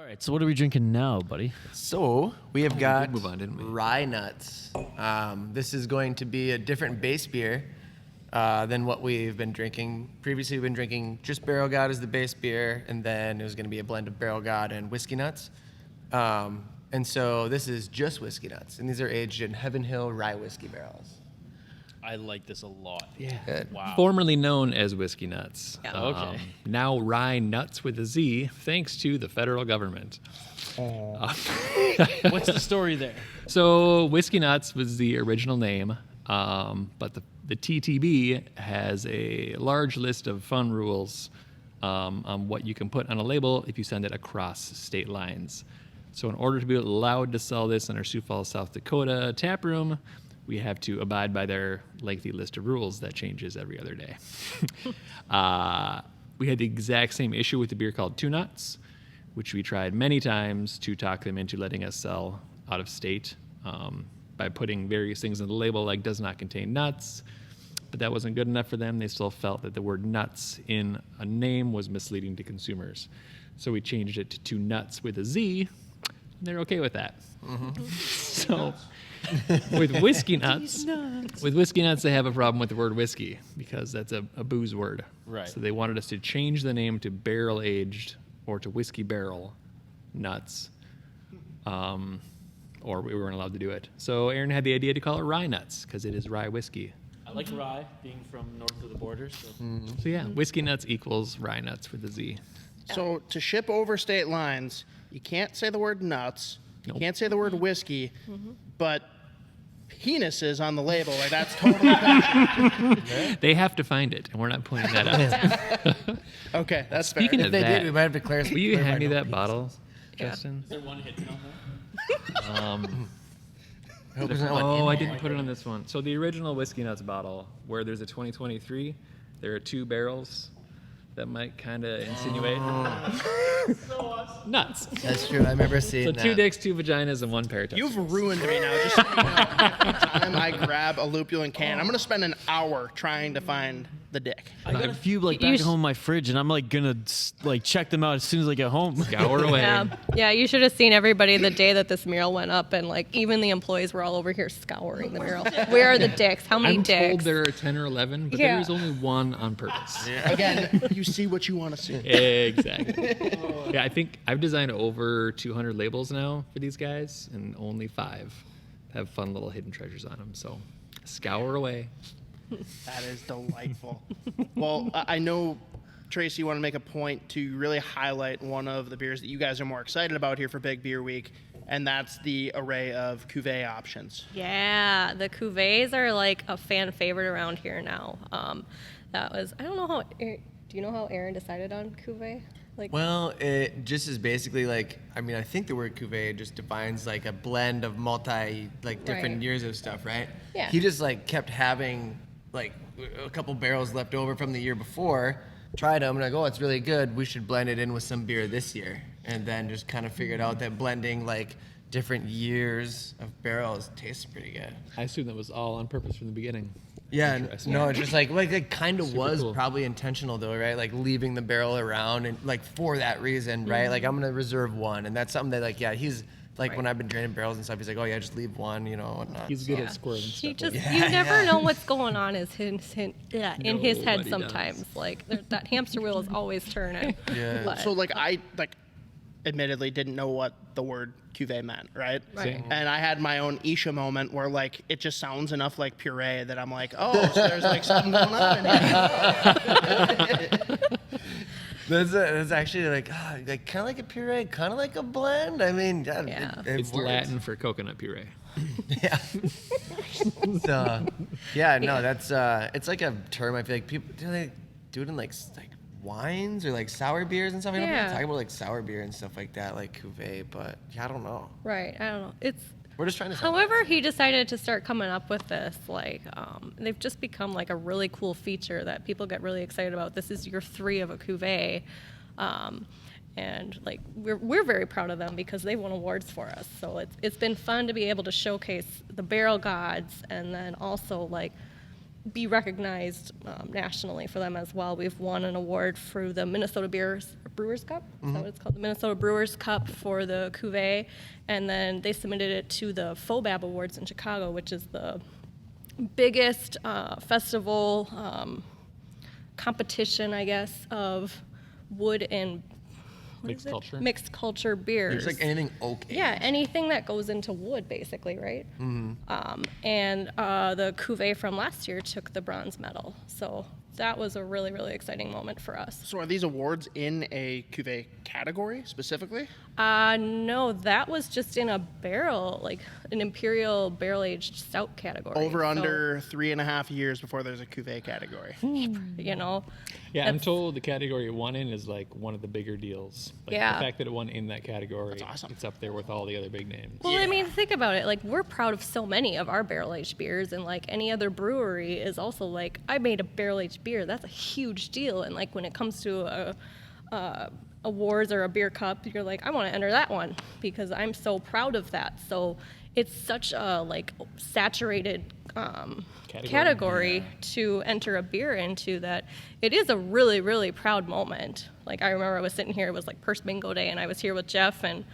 right, so what are we drinking now, buddy? So we have got move on, didn't we? Rye Nuts. This is going to be a different base beer than what we've been drinking. Previously, we've been drinking just Barrel God as the base beer, and then it was going to be a blend of Barrel God and Whiskey Nuts. And so this is just Whiskey Nuts, and these are aged in Heaven Hill rye whiskey barrels. I like this a lot. Yeah. Good. Wow. Formerly known as Whiskey Nuts. Yeah. Okay. Now Rye Nuts with a Z, thanks to the federal government. What's the story there? So Whiskey Nuts was the original name, but the TTB has a large list of fun rules on what you can put on a label if you send it across state lines. So in order to be allowed to sell this in our Sioux Falls, South Dakota taproom, we have to abide by their lengthy list of rules that changes every other day. We had the exact same issue with the beer called Two Nuts, which we tried many times to talk them into letting us sell out of state by putting various things on the label like does not contain nuts, but that wasn't good enough for them. They still felt that the word nuts in a name was misleading to consumers. So we changed it to Two Nuts with a Z, and they're okay with that. Mm-hmm. So with Whiskey Nuts, they have a problem with the word whiskey because that's a booze word. Right. So they wanted us to change the name to Barrel Aged or to Whiskey Barrel Nuts, or we weren't allowed to do it. So Aaron had the idea to call it Rye Nuts because it is rye whiskey. I like rye, being from north of the border. So. So yeah, Whiskey Nuts equals Rye Nuts with a Z. So to ship over state lines, you can't say the word nuts. You can't say the word whiskey, but penises on the label, like that's totally bad. They have to find it, and we're not pointing that out. Okay, that's Speaking fair. of If they that, did, we might have to clarify. will you hand me that bottle, Justin? Is there one hidden on there? Oh, I didn't put it on this one. So the original Whiskey Nuts bottle, where there's a 2023, there are two barrels that might kind of insinuate nuts. That's true. I remember seeing So that. 2 dicks, 2 vaginas, and 1 pair of testicles. You've ruined me now. Just so you know, every time I grab a lupulin can, I'm gonna spend an hour trying to find the dick. I got a few like back at home in my fridge, and I'm like gonna like check them out as soon as I get home. Scour away. Yeah, you should have seen everybody the day that this mural went up, and like even the employees were all over here scouring the mural. Where are the dicks? How many I'm dicks? told there are 10 or 11, but Yeah. there is only one on purpose. Again, you see what you want to see. Exactly. Yeah, I think I've designed over 200 labels now for these guys, and only 5 have fun little hidden treasures on them. So scour away. That is delightful. Well, I know, Tracy, you want to make a point to really highlight one of the beers that you guys are more excited about here for Big Beer Week, and that's the array of cuvee options. Yeah, the cuvées are like a fan favorite around here now. That was, I don't know how, do you know how Aaron decided on cuvee? Like, Well, it just is basically like, I mean, I think the word cuvee just defines like a blend of different Right. years of stuff, right? Yeah. He just like kept having like a couple barrels left over from the year before, tried them, and like, oh, it's really good. We should blend it in with some beer this year. And then just kind of figured out that blending like different years of barrels tastes pretty good. I assume that was all on purpose from the beginning. Yeah, Interesting. no, it's just like it kind of Super was cool. probably intentional though, right? Like leaving the barrel around and like for that reason, right? Like I'm gonna reserve one, and that's something that like he's like when I've been draining barrels and stuff, he's like, oh yeah, just leave one, whatnot. He's good Yeah. at squirting He stuff. just, you never know what's going on in his head Nobody sometimes. does. Like that hamster wheel is always turning. Yeah. But- So, like, I admittedly didn't know what the word cuvee meant, right? Right. And I had my own Isha moment where, like, it just sounds enough like puree that I'm like, oh, so there's like something going on in here. That's actually like kind of like a puree, kind of like a blend. I mean, Yeah. It's works. Latin for coconut puree. Yeah. So, no, that's it's like a term. I feel like people do they do it in like wines or like sour beers and stuff. I know Yeah. people talk about like sour beer and stuff like that, like cuvee, but I don't know. Right. I don't know. It's. We're just trying to. However, he decided to start coming up with this. Like, they've just become like a really cool feature that people get really excited about. This is year 3 of a cuvee, and like we're very proud of them because they won awards for us. So it's been fun to be able to showcase the barrel gods, and then also like be recognized nationally for them as well. We've won an award for the Minnesota Brewers Cup. Is that what it's called? The Minnesota Brewers Cup for the CUVEE. And then they submitted it to the FOBAB Awards in Chicago, which is the biggest festival competition, I guess, of wood and Mixed culture? mixed culture beers. It's like anything oak. Yeah, anything that goes into wood, basically, right? And the CUVEE from last year took the bronze medal. So that was a really, really exciting moment for us. So are these awards in a cuvee category specifically? No, that was just in a barrel, like an imperial barrel-aged stout category. Over So, under 3.5 years before there's a cuvee category. you know. Yeah, I'm That's- told the category it won in is like one of the bigger deals. Like Yeah. The fact that it won in that category, That's awesome. it's up there with all the other big names. Well, I mean, think about it. Like, we're proud of so many of our barrel-aged beers, and like any other brewery is also like, I made a barrel-aged beer. That's a huge deal. And like when it comes to awards or a beer cup, you're like, I want to enter that one because I'm so proud of that. So it's such a like saturated category to enter a beer into that it is a really, really proud moment. Like I remember I was sitting here, it was like Purse Bingo Day, and I was here with Jeff, and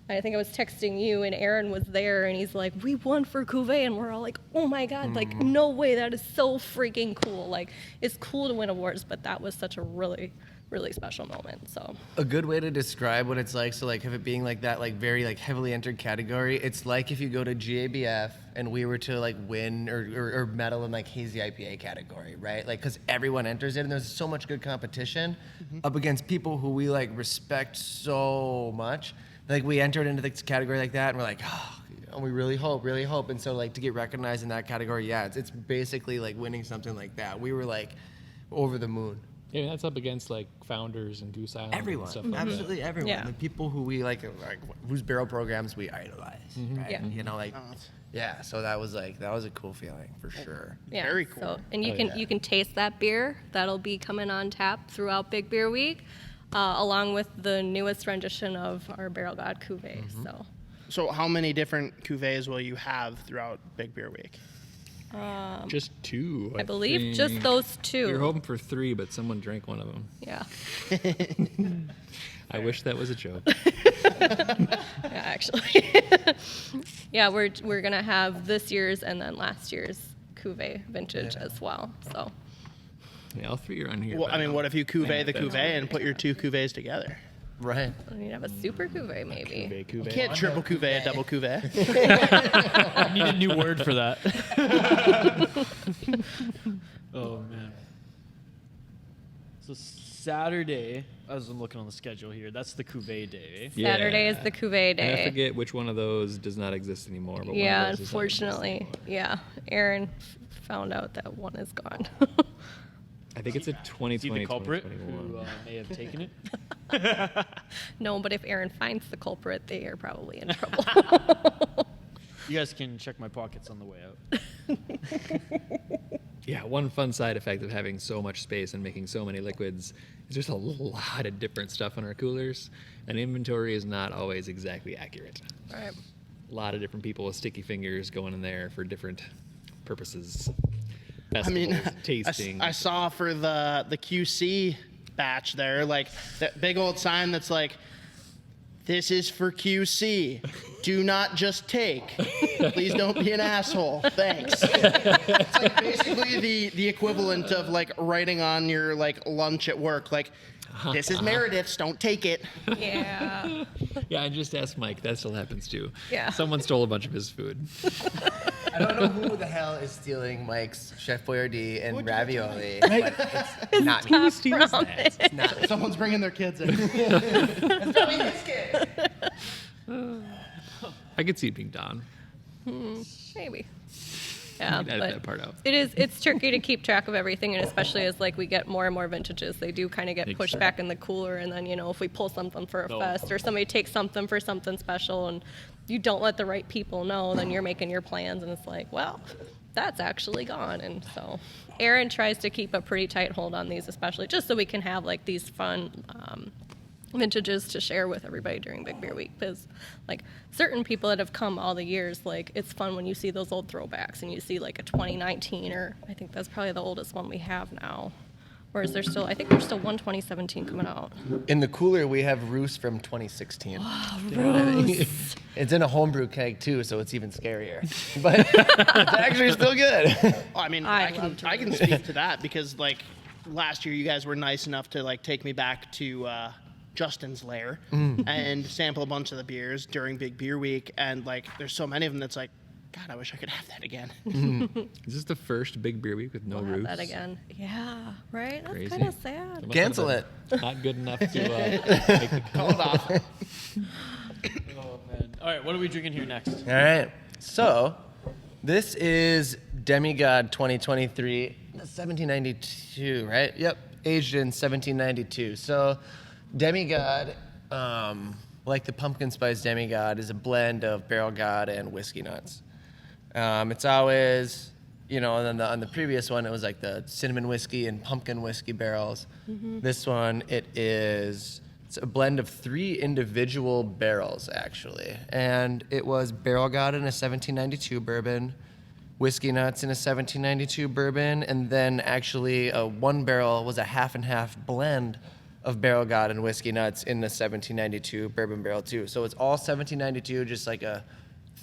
I think I was texting you, and Aaron was there, and he's like, we won for CUVEE, and we're all like, oh my God, like no way, that is so freaking cool. Like it's cool to win awards, but that was such a really, really special moment. So A good way to describe what it's like, so like have it being like that, like very like heavily entered category, it's like if you go to GABF and we were to like win or medal in like hazy IPA category, right? Like because everyone enters it and there's so much good competition up against people who we like respect so much. Like we entered into this category like that and we're like, oh, and we really hope. And so like to get recognized in that category, yeah, it's basically like winning something like that. We were like over the moon. Yeah, that's up against like Founders and Goose Island Everyone, and stuff like absolutely everyone. Yeah. The people who we like whose barrel programs we idolize, right? Yeah. You know, like, Oh, that's- yeah. So that was a cool feeling for sure. yeah, Very cool. So, and you Oh, can yeah. you can taste that beer. That'll be coming on tap throughout Big Beer Week, along with the newest rendition of our Barrel God CUVEE. So how many different cuvees will you have throughout Big Beer Week? that. Just two. I believe think. just those two. We were hoping for three, but someone drank one of them. Yeah, I wish that was a joke. yeah, actually. Yeah, we're gonna have this year's and then last year's CUVEE vintage as well. So Yeah, all three are on here. Well, but I mean, what if you cuvee the that's- cuvee and put your two cuvees together? Right. we need to have a super CUVEE maybe. Cuvee. You can't triple cuvee a double cuvee. I need a new word for that. Oh man. So Saturday, as I'm looking on the schedule here, that's the CUVEE day. Yeah. Saturday is the CUVEE And I day. forget which one of those does not exist anymore. But Yeah, one of those is on the list. unfortunately. Yeah, Aaron found out that one is gone. I think it's a Is he 2020, the culprit 2021. who may have taken it? No, but if Aaron finds the culprit, they are probably in trouble. You guys can check my pockets on the way out. Yeah, one fun side effect of having so much space and making so many liquids is there's a lot of different stuff in our coolers, and inventory is not always exactly accurate. Right. A lot of different people with sticky fingers going in there for different purposes. I mean, Festivals, tasting. I saw for the QC batch there, like that big old sign that's like, "This is for QC. Do not just take. Please don't be an asshole. Thanks." It's like basically the equivalent of like writing on your like lunch at work, like, "This is Meredith's. Don't take it." Yeah. Yeah, I just asked Mike. That still happens too. Yeah. Someone stole a bunch of his food. I don't know who the hell is stealing Mike's Chef Boyardee and ravioli, but it's not me. It's not me. Someone's bringing their kids in. It's probably his kid. I could see it being Don. Maybe. Yeah, Edit but that part out. it's tricky to keep track of everything, and especially as like we get more and more vintages, they do kind of get pushed back in the cooler. And then if we pull something for a fest or somebody takes something for something special, and you don't let the right people know, then you're making your plans, and it's like, well, that's actually gone. And so Aaron tries to keep a pretty tight hold on these, especially just so we can have like these fun vintages to share with everybody during Big Beer Week, because like certain people that have come all the years, like it's fun when you see those old throwbacks and you see like a 2019, or I think that's probably the oldest one we have now. Or is there still, I think there's still one 2017 coming out. In the cooler, we have Roos from 2016. Roos. It's in a homebrew keg too, so it's even scarier. But it's actually still good. I mean, I I love can speak to that because like last year you guys were nice enough to like take me back to Justin's lair and sample a bunch of the beers during Big Beer Week, and like there's so many of them that's like, God, I wish I could have that again. Is this the first Big Beer Week with no We'll roofs? have that again. Yeah, right? That's Crazy. kind of sad. must Cancel have it. been Not good enough to make the Call it off. Oh man. All right, what are we drinking here next? All right. So this is Demigod 2023, 1792, right? Yep. Aged in 1792. So Demigod, like the pumpkin spice Demigod, is a blend of Barrel God and whiskey nuts. It's always, you know, on the previous one, it was like the cinnamon whiskey and pumpkin whiskey barrels. This one, it's a blend of 3 individual barrels, actually. And it was Barrel God in a 1792 bourbon, whiskey nuts in a 1792 bourbon, and then actually one barrel was a half and half blend of Barrel God and whiskey nuts in the 1792 bourbon barrel too. So it's all 1792, just like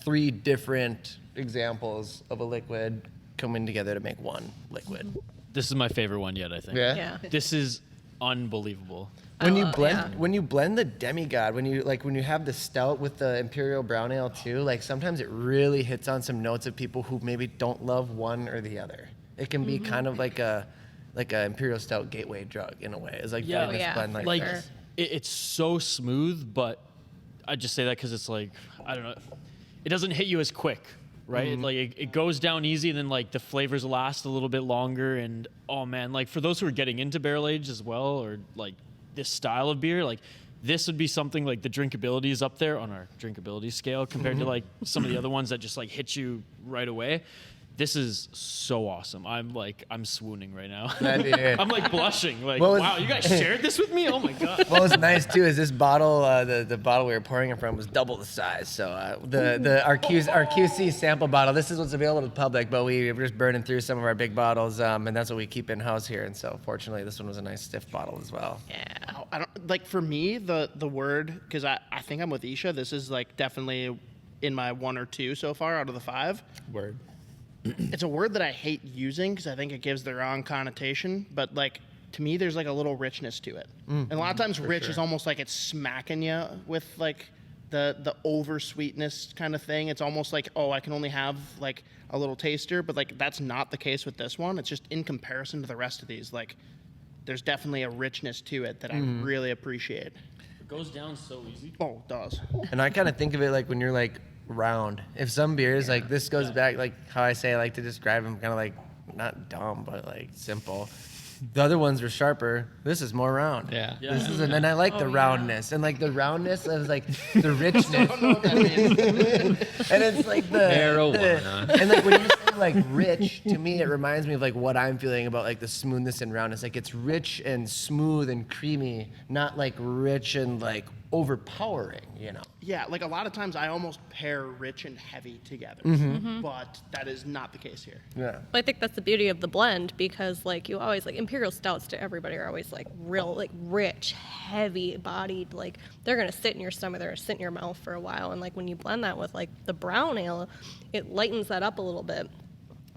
3 different examples of a liquid coming together to make one liquid. This is my favorite one yet, I think. Yeah. This is unbelievable. When I you love- blend yeah. when you blend the Demigod, when you have the stout with the Imperial Brown Ale too, like sometimes it really hits on some notes of people who maybe don't love one or the other. It can be kind of like a Imperial Stout gateway drug in a way. It's like Yeah. blend this Yeah. blend like Like this. it's so smooth, but I just say that because it's like, I don't know, it doesn't hit you as quick, right? Like it goes down easy, and then like the flavors last a little bit longer. And oh man, like for those who are getting into barrel age as well, or like this style of beer, like this would be something like the drinkability is up there on our drinkability scale compared to like some of the other ones that just like hit you right away. This is so awesome. I'm swooning right now. I'm like blushing. Like, What was- wow, you guys shared this with me? Oh my God. What was nice too is this bottle, the bottle we were pouring it from was double the size. So our QC sample bottle, this is what's available to the public, but we were just burning through some of our big bottles, and that's what we keep in house here. And so fortunately, this one was a nice stiff bottle as well. Yeah. I don't like, for me the word, because I think I'm with Isha. This is like definitely in my 1 or 2 so far out of the 5. word. It's a word that I hate using because I think it gives the wrong connotation. But like to me, there's like a little richness to it, and a lot of times rich is almost like it's smacking you with like the over sweetness kind of thing. It's almost like, oh, I can only have like a little taster, but like that's not the case with this one. It's just in comparison to the rest of these, like there's definitely a richness to it that I really appreciate. It goes down so easy. Oh, it does. And I kind of think of it like when you're like round. If some beers, like this goes back, like how I say I like to describe them, kind of like not dumb, but like simple. The other ones were sharper. This is more round. Yeah. This is, and I like the roundness, and like the roundness of like the richness. I don't know what that means. And it's like the Marijuana. and like when you say like rich, to me it reminds me of like what I'm feeling about like the smoothness and roundness. Like it's rich and smooth and creamy, not like rich and like overpowering, you know. Yeah, like a lot of times I almost pair rich and heavy together, but that is not the case here. Yeah. But I think that's the beauty of the blend, because like you always like imperial stouts to everybody are always like real like rich, heavy bodied, like they're gonna sit in your stomach, they're gonna sit in your mouth for a while. And like when you blend that with like the brown ale, it lightens that up a little bit.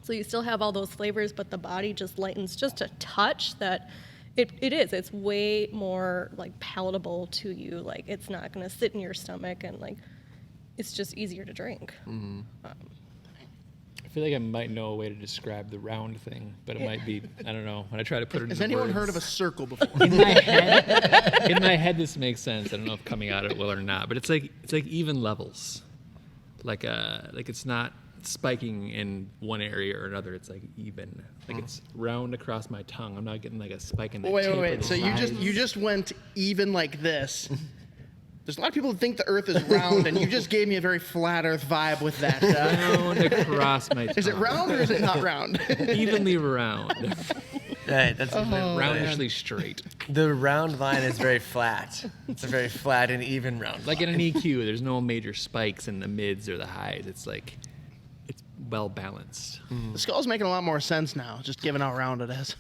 So you still have all those flavors, but the body just lightens just a touch. That it's way more like palatable to you. Like it's not gonna sit in your stomach, and like it's just easier to drink. I feel like I might know a way to describe the round thing, but it might be, I don't know. When I try to put it Has into anyone words, heard of a circle before? in my head this makes sense. I don't know if coming out it will or not, but it's like even levels. Like it's not spiking in one area or another. It's like even. Like it's round across my tongue. I'm not getting like a spike in the tip or Wait. the So sides. you just went even like this. There's a lot of people that think the Earth is round, and you just gave me a very flat Earth vibe with that. round across my tongue. Is it round or is it not round? Evenly round. Right, that's Roundishly straight. the round line is very flat. It's a very flat and even round. Like in an EQ, there's no major spikes in the mids or the highs. It's like, it's well balanced. The skull's making a lot more sense now, just given how round it is.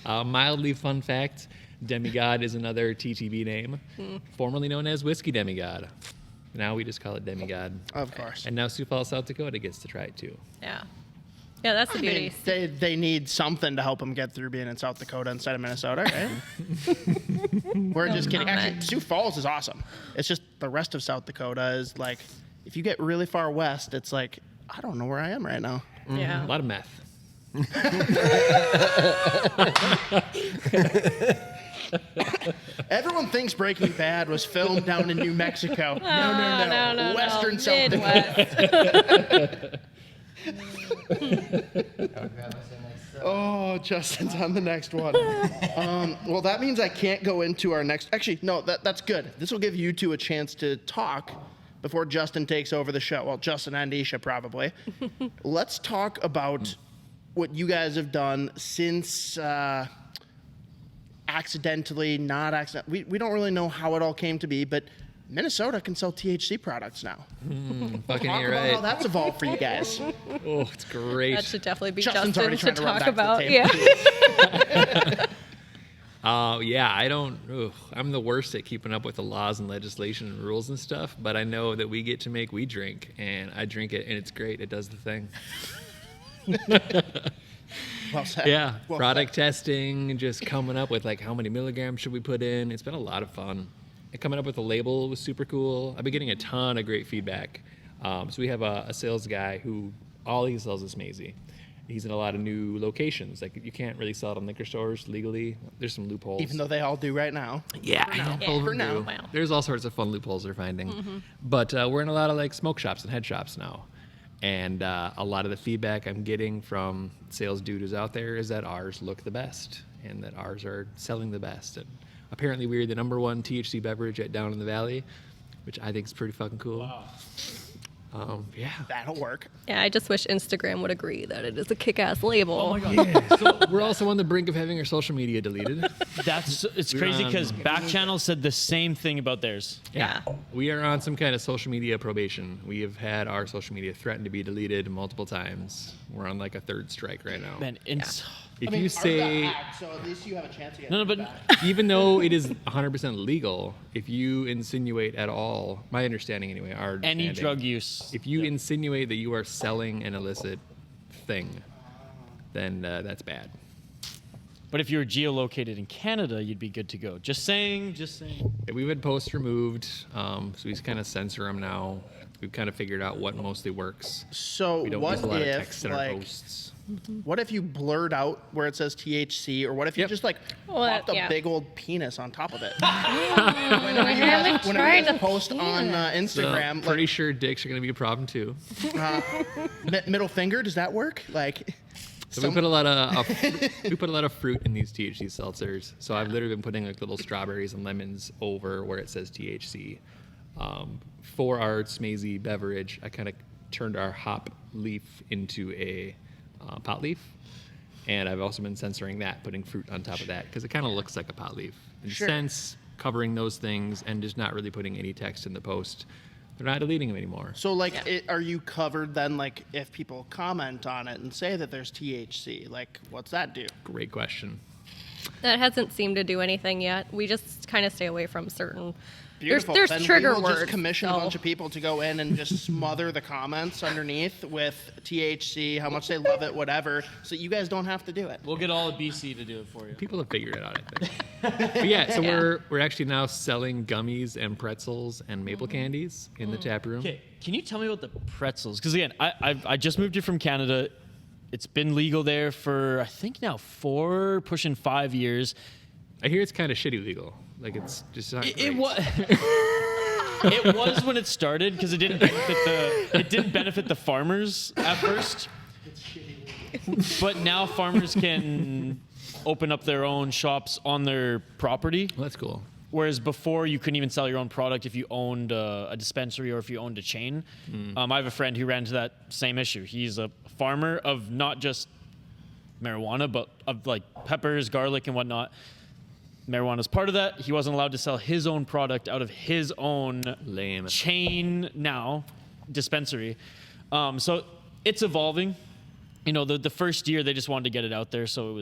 Mildly fun fact, Demigod is another TTB name, formerly known as Whiskey Demigod. Now we just call it Demigod. Of course. And now Sioux Falls, South Dakota gets to try it too. Yeah. Yeah, that's the I beauty. mean, they need something to help them get through being in South Dakota instead of Minnesota, right? We're just kidding. Actually, Sioux Falls is awesome. It's just the rest of South Dakota is like, if you get really far west, it's like, I don't know where I am right now. Yeah. A lot of meth. Everyone thinks Breaking Bad was filmed down in New Mexico. No. Western South Midwest. Oh, Justin's on the next one. Well, that means I can't go into our next. Actually, no, that's good. This will give you two a chance to talk before Justin takes over the show. Well, Justin and Isha probably. Let's talk about what you guys have done since accidentally, not accidentally. We don't really know how it all came to be, but Minnesota can sell THC products now. Fucking Talk you're about how right. that's evolved for you guys. Oh, it's great. That should definitely be Justin's Justin already to trying to run talk back to the about. table. Yeah. Yeah, I don't. I'm the worst at keeping up with the laws and legislation and rules and stuff. But I know that we get to make weed drink, and I drink it, and it's great. It does the thing. Well said. Yeah, Well product testing, just coming up with like how many milligrams should we put in. It's been a lot of fun. And coming up with a label was super cool. I've been getting a ton of great feedback. So we have a sales guy who all he sells is SMAZEY. He's in a lot of new locations. Like you can't really sell it in liquor stores legally. There's some loopholes. Even though they all do right now. Yeah, I know. Yeah, All of for them now. do. Wow. There's all sorts of fun loopholes they're finding. But we're in a lot of like smoke shops and head shops now. And a lot of the feedback I'm getting from sales dude who's out there is that ours look the best and that ours are selling the best. And apparently we're the #1 THC beverage at Down in the Valley, which I think is pretty fucking cool. Wow. Yeah. That'll work. Yeah, I just wish Instagram would agree that it is a kick-ass label. Oh my god. So we're also on the brink of having our social media deleted. It's We're crazy on- because Back Channel said the same thing about theirs. Yeah. We are on some kind of social media probation. We have had our social media threatened to be deleted multiple times. We're on like a third strike right now. Man, it's If you say, so at least you have a chance to get no, it but back. even though it is 100% legal, if you insinuate at all, my understanding anyway, our any understanding, drug use. if you insinuate that you are selling an illicit thing, then that's bad. But if you were geolocated in Canada, you'd be good to go. Just saying. Yeah, we've had posts removed, so we just kind of censor them now. We've kind of figured out what mostly works. So We don't what use a lot of if, text in our like, posts. what if you blurred out where it says THC, or what if you Yep. just like Well, popped a yeah. big old penis on top of it? I haven't Whenever tried you guys to post on So Instagram, pretty like, sure dicks are going to be a problem too. middle finger, does that work? Like, So we put a lot of fruit in these THC seltzers. So I've literally been putting like little strawberries and lemons over where it says THC. For our SMAZEY beverage, I kind of turned our hop leaf into a pot leaf, and I've also been censoring that, putting fruit on top of that because it kind of looks like a pot leaf. In Sure. sense, covering those things and just not really putting any text in the post. They're not deleting them anymore. so like, are you covered then? Like, if people comment on it and say that there's THC, like, what's that do? Great question. That hasn't seemed to do anything yet. We just kind of stay away from certain. Beautiful. There's Then trigger we will words. just commission a so- bunch of people to go in and just smother the comments underneath with THC, how much they love it, whatever, so you guys don't have to do it. We'll get all of BC to do it for you. People have figured it out, I think. But yeah, so Yeah. we're actually now selling gummies and pretzels and maple candies in the tap room. Okay, can you tell me about the pretzels? Because again, I just moved here from Canada. It's been legal there for I think now 4, pushing 5 years. I hear it's kind of shitty legal. Like it's just not It great. was. It was when it started because it didn't benefit the farmers at first. But now farmers can open up their own shops on their property. Well, that's cool. Whereas before, you couldn't even sell your own product if you owned a dispensary or if you owned a chain. I have a friend who ran into that same issue. He's a farmer of not just marijuana, but of like peppers, garlic, and whatnot. Marijuana's part of that. He wasn't allowed to sell his own product out of his own Lame. chain now dispensary. So it's evolving. You know, the first year they just wanted to get it out there, so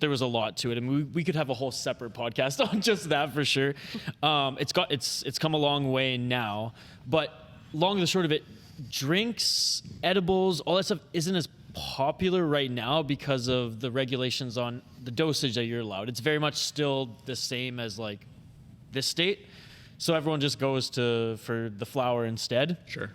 there was a lot to it. I mean, we could have a whole separate podcast on just that for sure. It's come a long way now, but long and the short of it, drinks, edibles, all that stuff isn't as popular right now because of the regulations on the dosage that you're allowed. It's very much still the same as like this state, so everyone just goes for the flower instead. Sure.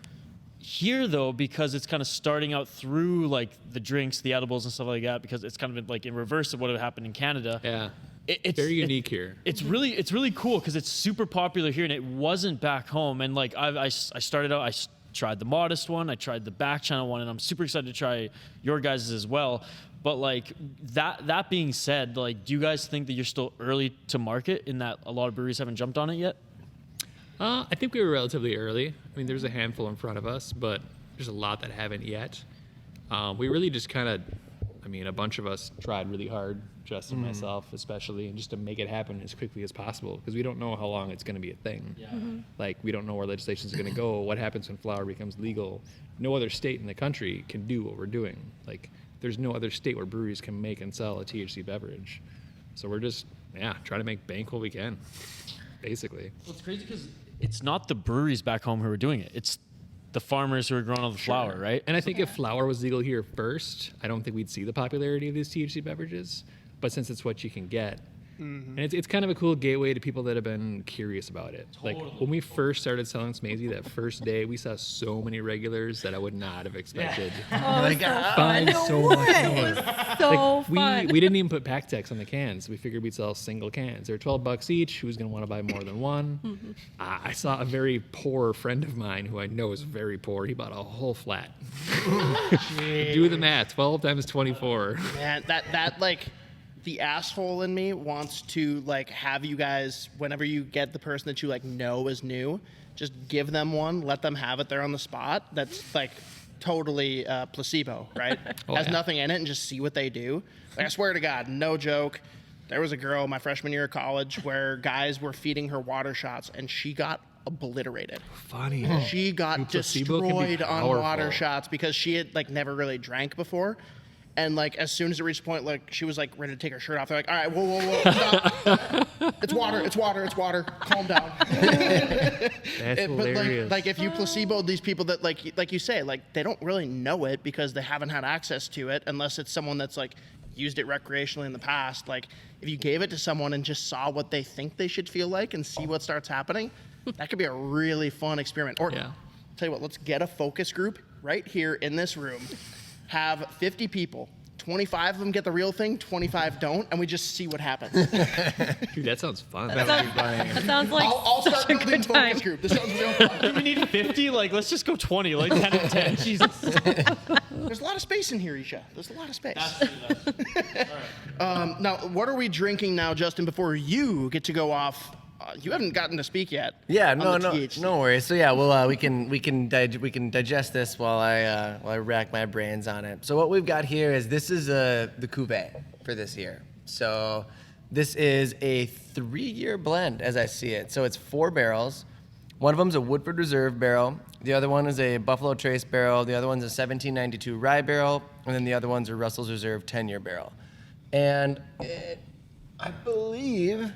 Here though, because it's kind of starting out through like the drinks, the edibles and stuff like that, because it's kind of like in reverse of what had happened in Canada. Yeah. It's very unique here. It's really cool because it's super popular here and it wasn't back home. And like I started out, I tried the Modest one, I tried the Back Channel one, and I'm super excited to try your guys' as well. But like that being said, like, do you guys think that you're still early to market in that a lot of breweries haven't jumped on it yet? I think we were relatively early. I mean, there's a handful in front of us, but there's a lot that haven't yet. We really just kind of, a bunch of us tried really hard, Justin, myself especially, and just to make it happen as quickly as possible, because we don't know how long it's going to be a thing. Yeah. Like, we don't know where legislation is going to go, what happens when flower becomes legal. No other state in the country can do what we're doing. Like, there's no other state where breweries can make and sell a THC beverage. So we're just, trying to make bank while we can, basically. Well, it's crazy because it's not the breweries back home who are doing it. It's the farmers who are growing all the flower, right? And I think if flower was legal here first, I don't think we'd see the popularity of these THC beverages. But since it's what you can get, and it's kind of a cool gateway to people that have been curious about it. Like, when we first started selling SMAZEY that first day, we saw so many regulars that I would not have expected. Like, Find so much more. so We fun. didn't even put pack text on the cans. We figured we'd sell single cans. They're $12 each. Who's going to want to buy more than one? I saw a very poor friend of mine who I know is very poor. He bought a whole flat. Do the math. 12 times 24. Man, that like, the asshole in me wants to like have you guys, whenever you get the person that you like know is new, just give them one, let them have it there on the spot. That's like totally placebo, right? Has nothing in it, and just see what they do. Like, I swear to God, no joke. There was a girl my freshman year of college where guys were feeding her water shots, and she got obliterated. Funny. She got placebo can be destroyed on water powerful. shots because she had like never really drank before. And like, as soon as it reached a point, like, she was like ready to take her shirt off. They're like, all right, whoa, stop. It's water. Calm down. That's hilarious. But like if you placeboed these people that like you say, like, they don't really know it because they haven't had access to it unless it's someone that's like used it recreationally in the past. Like, if you gave it to someone and just saw what they think they should feel like and see what starts happening, that could be a really fun experiment. Or tell you what, let's get a focus group right here in this room. Have 50 people, 25 of them get the real thing, 25 don't, and we just see what happens. Dude, that sounds fun. That sounds like I'll such start a building good time. focus group. This sounds real fun. We need 50. Like, let's just go 20. Like 10 and 10. Jesus. There's a lot of space in here, Isha. There's a lot of space. Now, what are we drinking now, Justin, before you get to go off? You haven't gotten to speak yet. Yeah, on no the THC. worries. So yeah, well, we can digest this while I rack my brains on it. So what we've got here is this is the CUVEE for this year. So this is a 3-year blend as I see it. So it's 4 barrels. One of them's a Woodford Reserve barrel. The other one is a Buffalo Trace barrel. The other one's a 1792 rye barrel, and then the other one's a Russell's Reserve 10-year barrel. And I believe.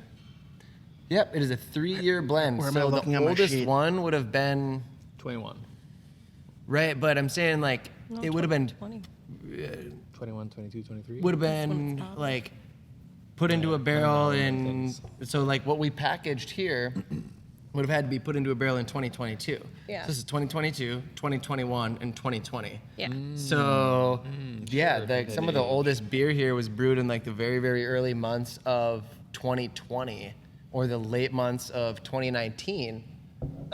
Yep, it is a 3-year blend. Where am I So looking the on my oldest sheet? one would have been 21. right, but I'm saying like No, it would have been 20. 21, 22, 23. would have been like put into a barrel and so like what we packaged here would have had to be put into a barrel in 2022. Yeah. So this is 2022, 2021, and 2020. Yeah. So yeah, sure, some of the oldest beer here was brewed in like the very, very early months of 2020 or the late months of 2019,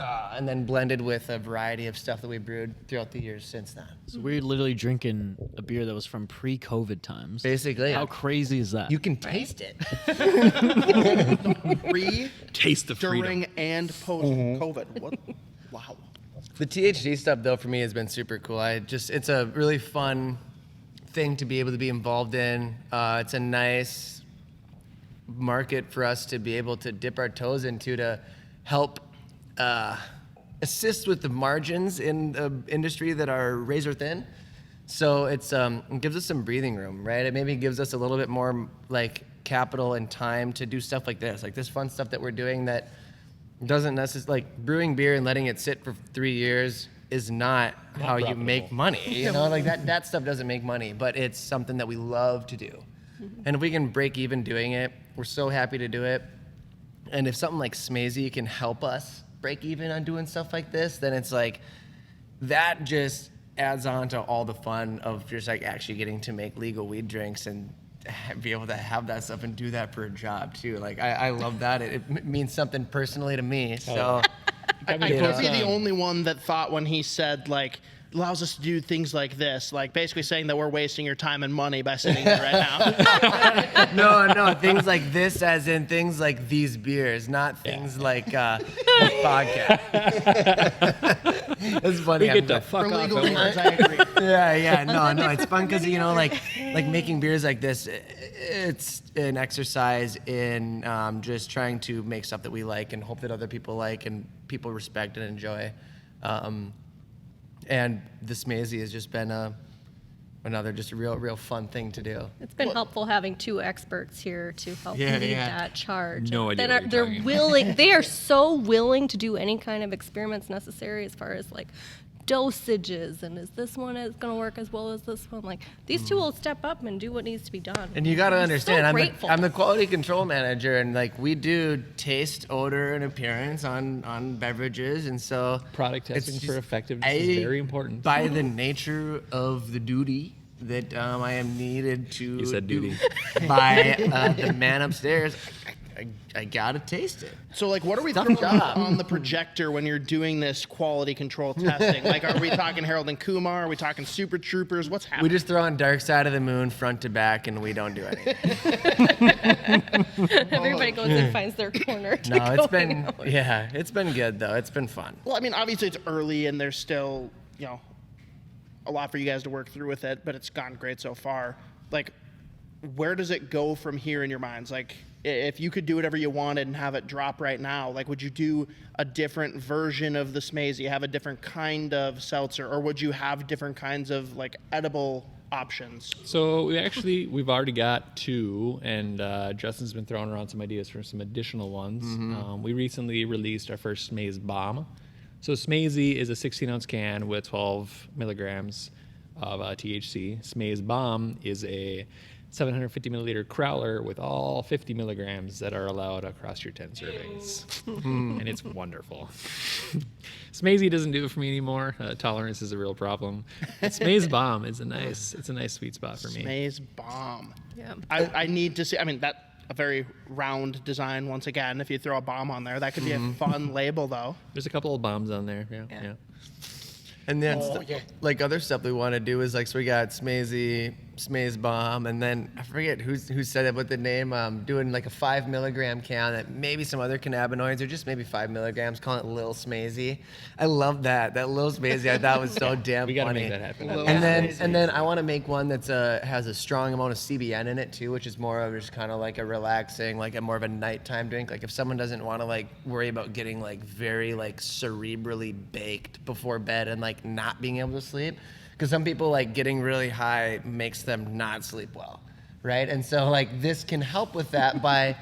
and then blended with a variety of stuff that we brewed throughout the years since then. So we're literally drinking a beer that was from pre-COVID times. Basically, How crazy is that? you can taste it. Pre, Taste the freedom. during, and post COVID. What? Wow. The THC stuff though for me has been super cool. It's a really fun thing to be able to be involved in. It's a nice market for us to be able to dip our toes into to help assist with the margins in the industry that are razor thin. So it gives us some breathing room, right? It maybe gives us a little bit more like capital and time to do stuff like this fun stuff that we're doing that doesn't necessarily, like brewing beer and letting it sit for 3 years is not how you make money. You know, like that stuff doesn't make money, but it's something that we love to do. And if we can break even doing it, we're so happy to do it. And if something like SMAZEY can help us break even on doing stuff like this, then it's like, that just adds on to all the fun of just like actually getting to make legal weed drinks and be able to have that stuff and do that for a job too. Like I love that. It means something personally to me. So I could be the only one that thought when he said like allows us to do things like this, like basically saying that we're wasting your time and money by sitting here right now. No, things like this, as in things like these beers, not things like this podcast. It's funny. We get to fuck For off legal at work. reasons, I agree. Yeah, no, it's fun because you know, like making beers like this, it's an exercise in just trying to make stuff that we like and hope that other people like and people respect and enjoy. And the SMAZEY has just been another just a real fun thing to do. It's been helpful having two experts here to help lead that charge. No idea That what you're they're talking about. willing. They are so willing to do any kind of experiments necessary as far as like dosages and is this one going to work as well as this one? Like these two will step up and do what needs to be done. And you got to I'm understand, so grateful. I'm the quality control manager, and like we do taste, odor, and appearance on beverages, and so Product it's testing just- for effectiveness is very important. By the nature of the duty that I am needed to You said do duty. by the man upstairs, I gotta taste it. So, like, what are we throwing on the projector when you're doing this quality control testing? Like, are we talking Harold and Kumar? Are we talking Super Troopers? What's happening? We just throw on Dark Side of the Moon front to back, and we don't do anything. Everybody goes and finds their corner. To No, it's go been hang out. it's been good though. It's been fun. Well, I mean, obviously it's early and there's still, a lot for you guys to work through with it, but it's gone great so far. Like, where does it go from here in your minds? Like, if you could do whatever you wanted and have it drop right now, like, would you do a different version of the SMAZEY, have a different kind of seltzer, or would you have different kinds of, like, edible options? So we've already got two, and Justin's been throwing around some ideas for some additional ones. We recently released our first SMAZEY bomb. So SMAZEY is a 16-ounce can with 12 milligrams of THC. SMAZEY bomb is a 750 milliliter crowler with all 50 milligrams that are allowed across your 10 servings. And it's wonderful. SMAZEY doesn't do it for me anymore. Tolerance is a real problem. But SMAZEY bomb is a nice sweet spot for me. SMAZEY bomb. Yeah. I need to see, a very round design once again. If you throw a bomb on there, that could be a fun label though. There's a couple of bombs on there. Yeah. And then like other stuff we want to do is like, so we got SMAZEY bomb, and then I forget who said it, but the name doing like a 5 milligram can that maybe some other cannabinoids or just maybe 5 milligrams, calling it Lil SMAZEY. I love that Lil SMAZEY. I thought was so damn We got to funny. make that happen. And then I want to make one that's has a strong amount of CBN in it too, which is more of just kind of like a relaxing, like a more of a nighttime drink. Like if someone doesn't want to like worry about getting like very like cerebrally baked before bed and like not being able to sleep, because some people like getting really high makes them not sleep well, right? And so like this can help with that by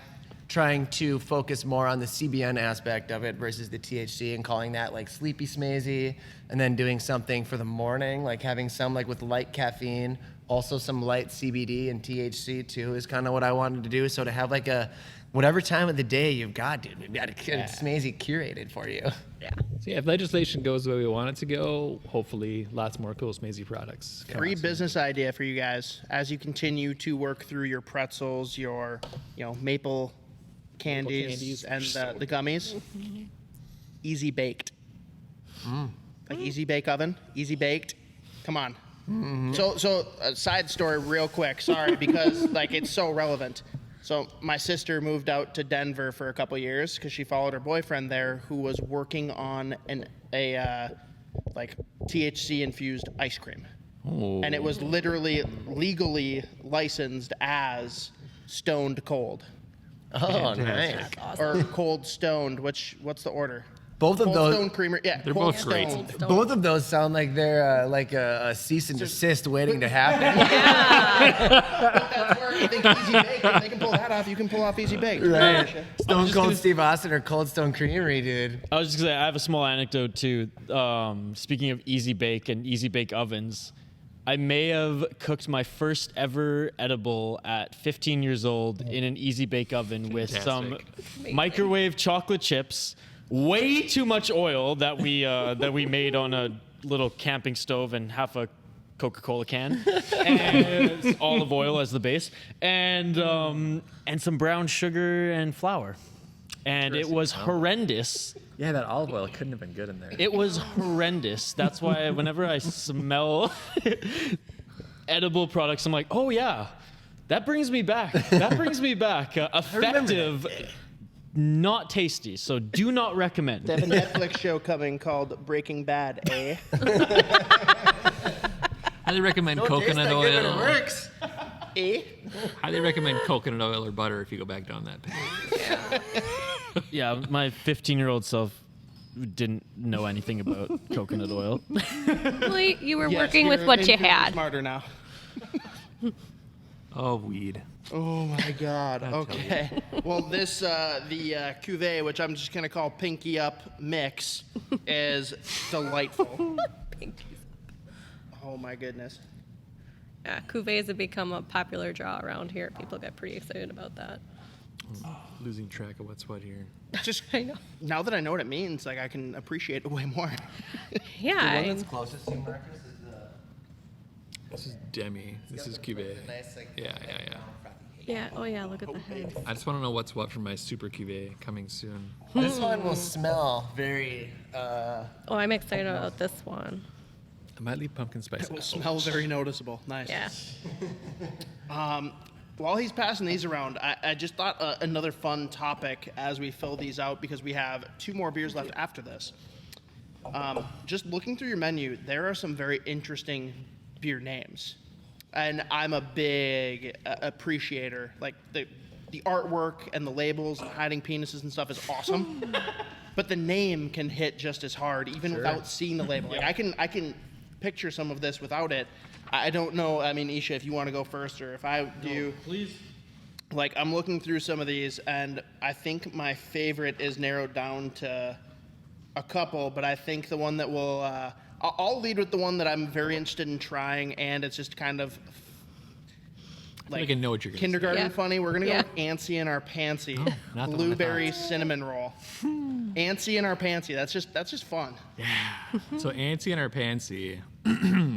trying to focus more on the CBN aspect of it versus the THC, and calling that like sleepy SMAZEY, and then doing something for the morning, like having some like with light caffeine, also some light CBD and THC too is kind of what I wanted to do. So to have like a whatever time of the day you've got, dude, we've got a SMAZEY curated for you. So yeah, if legislation goes the way we want it to go, hopefully lots more cool SMAZEY products. come Free out soon. business idea for you guys as you continue to work through your pretzels, your maple candies, and the gummies. Easy baked, like easy bake oven, easy baked. Come on. So a side story real quick. Sorry, because like it's so relevant. So my sister moved out to Denver for a couple years because she followed her boyfriend there, who was working on a THC infused ice cream. and it was literally legally licensed as stoned cold Oh, nice. That's awesome. or cold stoned. What's the order? Both of Cold those. Stone Creamer. Yeah, They're Cold both great. Stone. Stone. Both of those sound like they're like a cease and desist waiting to happen. That's where I think Easy Bake, if they can pull that off, you can pull off Easy Bake. Right. Stone Cold Steve Austin or Cold Stone Creamery, dude. I was just gonna say I have a small anecdote too. Speaking of Easy Bake and Easy Bake ovens, I may have cooked my first ever edible at 15 years old in an Easy Bake oven with some Fantastic. microwave chocolate chips, way too much oil that we made on a little camping stove and half a Coca-Cola can, and olive oil as the base, and some brown sugar and flour, and it was horrendous. Yeah, that olive oil couldn't have been good in there. It was horrendous. That's why whenever I smell edible products, I'm like, oh yeah, that brings me back. That brings me back. Effective, not tasty. So do not recommend. They have a Netflix show coming called Breaking Bad, eh? Highly recommend Don't taste coconut that good, but it oil. works. Eh? Highly recommend coconut oil or butter if you go back down that path. Yeah, my 15-year-old self didn't know anything about coconut oil. Well, you were Yes, working with you're what you infinitely had. Smarter now. Oh, weed. Oh my God. Okay. Well, this the cuvee, which I'm just gonna call Pinky Up Mix, is delightful. Oh my goodness. Yeah, cuvées have become a popular draw around here. People get pretty excited about that. Losing track of what's what here. Just I know. now that I know what it means, like I can appreciate it way more. Yeah. The one that's closest to you, Marcus, is This is DEMI. This is CUVEE. nice, like, Yeah. yeah. Oh yeah. Look at the head. I just want to know what's what for my super CUVEE coming soon. This one will smell very. Oh, I'm excited about this one. I might leave pumpkin spice. It will out. smell very noticeable. Nice. Yeah. While he's passing these around, I just thought another fun topic as we fill these out because we have 2 more beers left after this. Just looking through your menu, there are some very interesting beer names, and I'm a big appreciator. Like the artwork and the labels and hiding penises and stuff is awesome, but the name can hit just as hard even without seeing the label. Like I can picture some of this without it. I don't know. I mean, Isha, if you want to go first, or if I do. Please. Like, I'm looking through some of these, and I think my favorite is narrowed down to a couple, but I think the one that will, I'll lead with the one that I'm very interested in trying, and it's just kind of like I know what you're gonna say. kindergarten Yeah. funny. We're gonna Yeah. go with Antsy and our Pantsy, not the one I blueberry cinnamon roll. Antsy and our Pantsy. That's just fun. So ANTSY and our PANTSY,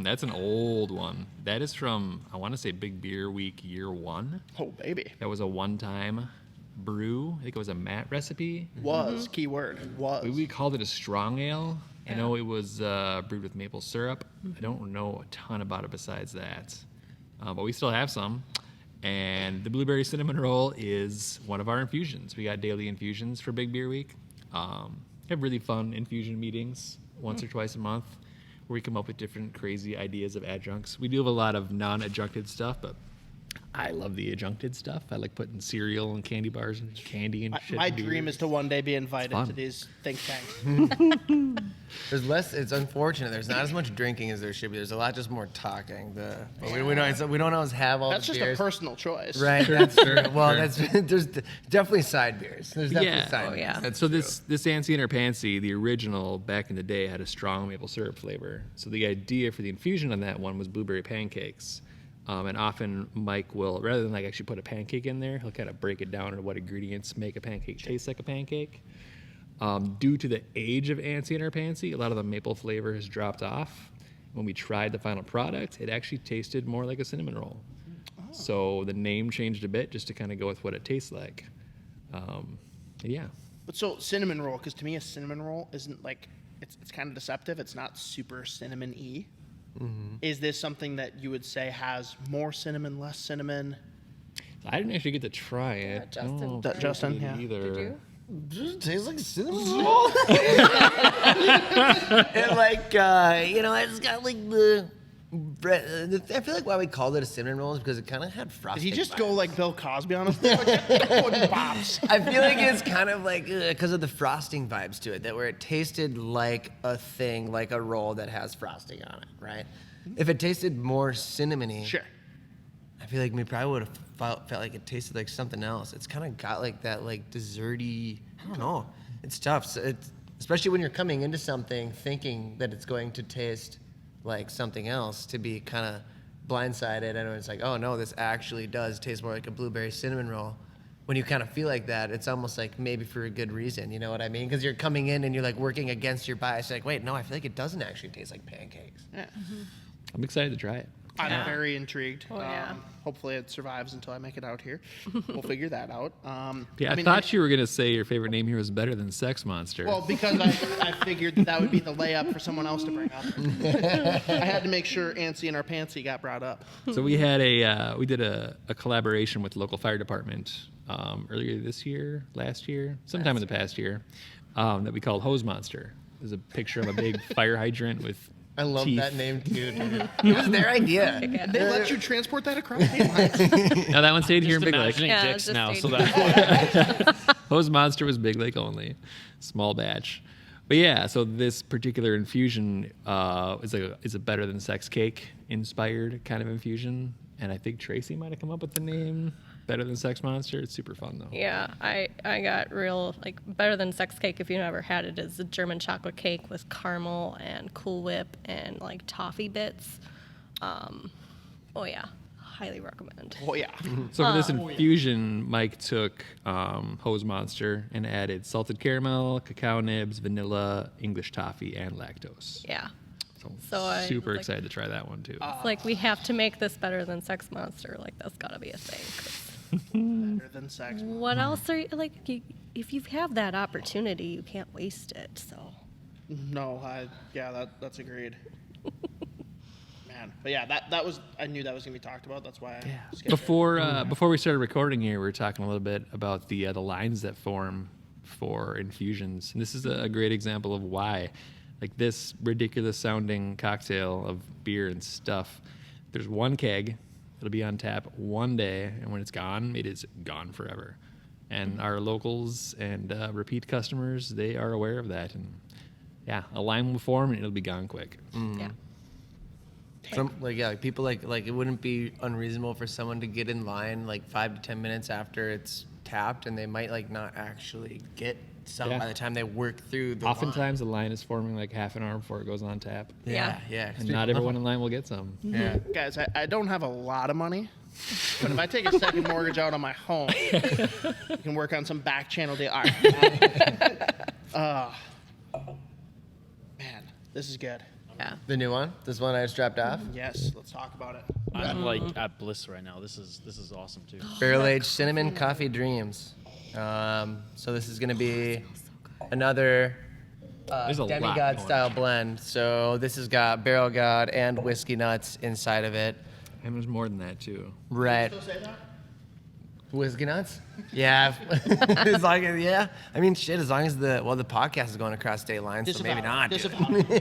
that's an old one. That is from, I want to say Big Beer Week year 1. Oh baby, That was a one-time brew. I think it was a Matt recipe. was keyword was. We called it a strong ale. I know it was brewed with maple syrup. I don't know a ton about it besides that. But we still have some. And the blueberry cinnamon roll is one of our infusions. We got daily infusions for Big Beer Week. Have really fun infusion meetings once or twice a month where we come up with different crazy ideas of adjuncts. We do have a lot of non-adjuncted stuff, but I love the adjuncted stuff. I like putting cereal and candy bars and candy and shit. My in dream beers. is to one day be invited fun. to these think tanks. There's less. It's unfortunate. There's not as much drinking as there should be. There's a lot just more talking. But we don't always have all That's the just a beers. personal choice. Right. That's true. Well, there's definitely side beers. There's definitely Yeah. side Oh, beers. yeah. That's So true. this Antsy and our Pantsy, the original back in the day, had a strong maple syrup flavor. So the idea for the infusion on that one was blueberry pancakes. And often Mike will, rather than like actually put a pancake in there, he'll kind of break it down into what ingredients make a pancake taste like a pancake. Due to the age of Antsy and our Pantsy, a lot of the maple flavor has dropped off. When we tried the final product, it actually tasted more like a cinnamon roll. So the name changed a bit just to kind of go with what it tastes like. Yeah. But so cinnamon roll, because to me a cinnamon roll isn't like it's kind of deceptive. It's not super cinnamon-y. Is this something that you would say has more cinnamon, less cinnamon? I didn't actually get to try it. Justin I don't know if tried I Justin, did yeah. either. Did you? It tastes like cinnamon roll. And like it's got like I feel like why we called it a cinnamon roll is because it kind of had frosting. Did he just vibes. go like Bill Cosby on us? Like, bops. I feel like it's kind of like because of the frosting vibes to it, that where it tasted like a thing, like a roll that has frosting on it, right? If it tasted more cinnamony, Sure. I feel like we probably would have felt like it tasted like something else. It's kind of got like that like desserty. I don't know. It's tough. So it's especially when you're coming into something thinking that it's going to taste like something else, to be kind of blindsided, and it's like, oh no, this actually does taste more like a blueberry cinnamon roll. When you kind of feel like that, it's almost like maybe for a good reason, you know what I mean? Because you're coming in and you're like working against your bias. You're like, wait, no, I feel like it doesn't actually taste like pancakes. Yeah. I'm excited to try it. I'm very intrigued. Oh, yeah. Hopefully it survives until I make it out here. We'll figure that out. Yeah, I thought you were gonna say your favorite name here was better than Sex Monster. Well, because I figured that would be the layup for someone else to bring up. I had to make sure ANTSY and our PANTSY got brought up. So we had we did a collaboration with the local fire department earlier this year, last year, sometime in the past year, that we called Hose Monster. There's a picture of a big fire hydrant with I love teeth. that name too, dude. It was their idea. They let you transport that across state lines. Now that one stayed here in Just Big Lake. imagining Yeah, dicks just now, stay so that Hose Monster was Big Lake only, small batch. But yeah, so this particular infusion is a better than sex cake inspired kind of infusion, and I think Tracy might have come up with the name Better Than Sex Monster. It's super fun though. Yeah, I got real, like, better than sex cake, if you never had it, is a German chocolate cake with caramel and Cool Whip and, like, toffee bits. Oh, yeah. Highly recommend. Oh, yeah. So for this infusion, Mike took Hose Monster and added salted caramel, cacao nibs, vanilla, English toffee, and lactose. Yeah. So I super was like- excited to try that one too. It's like, we have to make this better than Sex Monster. Like, that's got to be a thing. 'Cause Better than sex. what else are you, like, if you have that opportunity, you can't waste it, so. No, that's agreed. Man, but yeah, that was, I knew that was gonna be talked about. That's why I skipped it. Before we started recording here, we were talking a little bit about the lines that form for infusions, and this is a great example of why. Like this ridiculous sounding cocktail of beer and stuff, there's one keg, it'll be on tap one day, and when it's gone, it is gone forever. And our locals and repeat customers, they are aware of that. And yeah, a line will form and it'll be gone quick. Yeah. Like people like it wouldn't be unreasonable for someone to get in line like 5 to 10 minutes after it's tapped, and they might like not actually get some Yeah. by the time they work through the Oftentimes, the line is forming like half an hour before it goes on tap. line. Yeah. Yeah. And not everyone in line will get some. Yeah. Guys, I don't have a lot of money, but if I take a second mortgage out on my home, I can work on some back channel deal. All right. Man, this is good. Yeah. The new one, this one I just dropped off. Yes, let's talk about it. I'm like at bliss right now. This is awesome too. Barrel aged cinnamon coffee dreams. So this is gonna be another There's a lot demigod going style blend. So this has got barrel god and whiskey nuts inside of it. And there's more than that too. Right. Still say that? Whiskey nuts? Yeah. As long as, yeah. I mean, shit, as long as the podcast is going across state lines, so maybe not. dude. Disavow.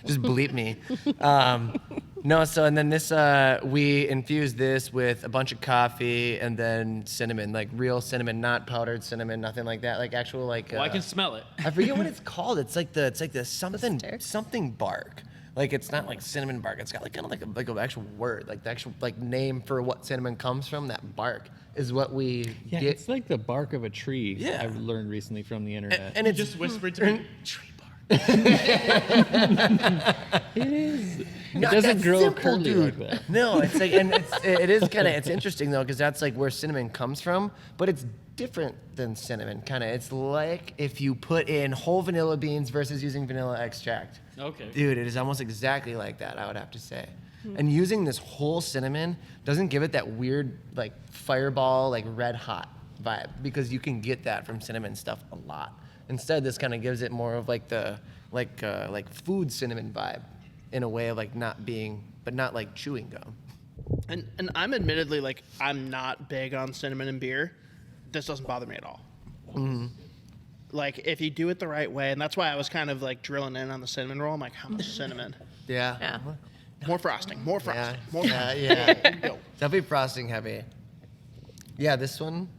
Just bleep me. No, so, and then this, we infuse this with a bunch of coffee and then cinnamon, like real cinnamon, not powdered cinnamon, nothing like that. Like actual, like. Well, I can smell it. I forget what it's called. It's like the something, stick? something bark. Like it's not like cinnamon bark. It's got like kind of like an actual word, like the actual like name for what cinnamon comes from. That bark is what we Yeah, get. it's like the bark of a tree. Yeah. I've learned recently from the internet. And it's Just whispered to me. Tree bark. It not doesn't that grow simple, curly dude. like that. No, it's like, and it is kind of, it's interesting though, because that's like where cinnamon comes from, but it's different than cinnamon. Kind of, it's like if you put in whole vanilla beans versus using vanilla extract. Okay. Dude, it is almost exactly like that, I would have to say. And using this whole cinnamon doesn't give it that weird, like, fireball, like, red hot vibe, because you can get that from cinnamon stuff a lot. Instead, this kind of gives it more of, like, the, like food cinnamon vibe in a way of, like, not being, but not like chewing gum. And I'm admittedly, like, I'm not big on cinnamon in beer. This doesn't bother me at all. Mm-hmm. Like, if you do it the right way, and that's why I was kind of, like, drilling in on the cinnamon roll. I'm like, how much cinnamon? Yeah. Yeah. More frosting. More frosting. Yeah, More frosting. yeah. Go. Definitely frosting heavy. Yeah, this one,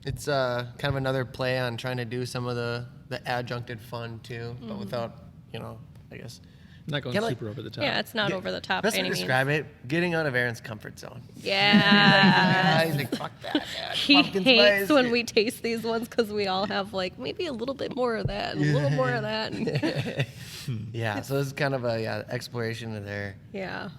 it's kind of another play on trying to do some of the adjuncted fun too, but without, I guess. Not going Kinda super over the top. Yeah, it's not over the top Best by way any to means. describe it, getting out of Aaron's comfort zone. Yeah. He's like, fuck that, man. He Pumpkin hates spice. when we taste these ones because we all have like maybe a little bit more of that and a little more of that. And Yeah, so it's kind of a exploration of there. yeah.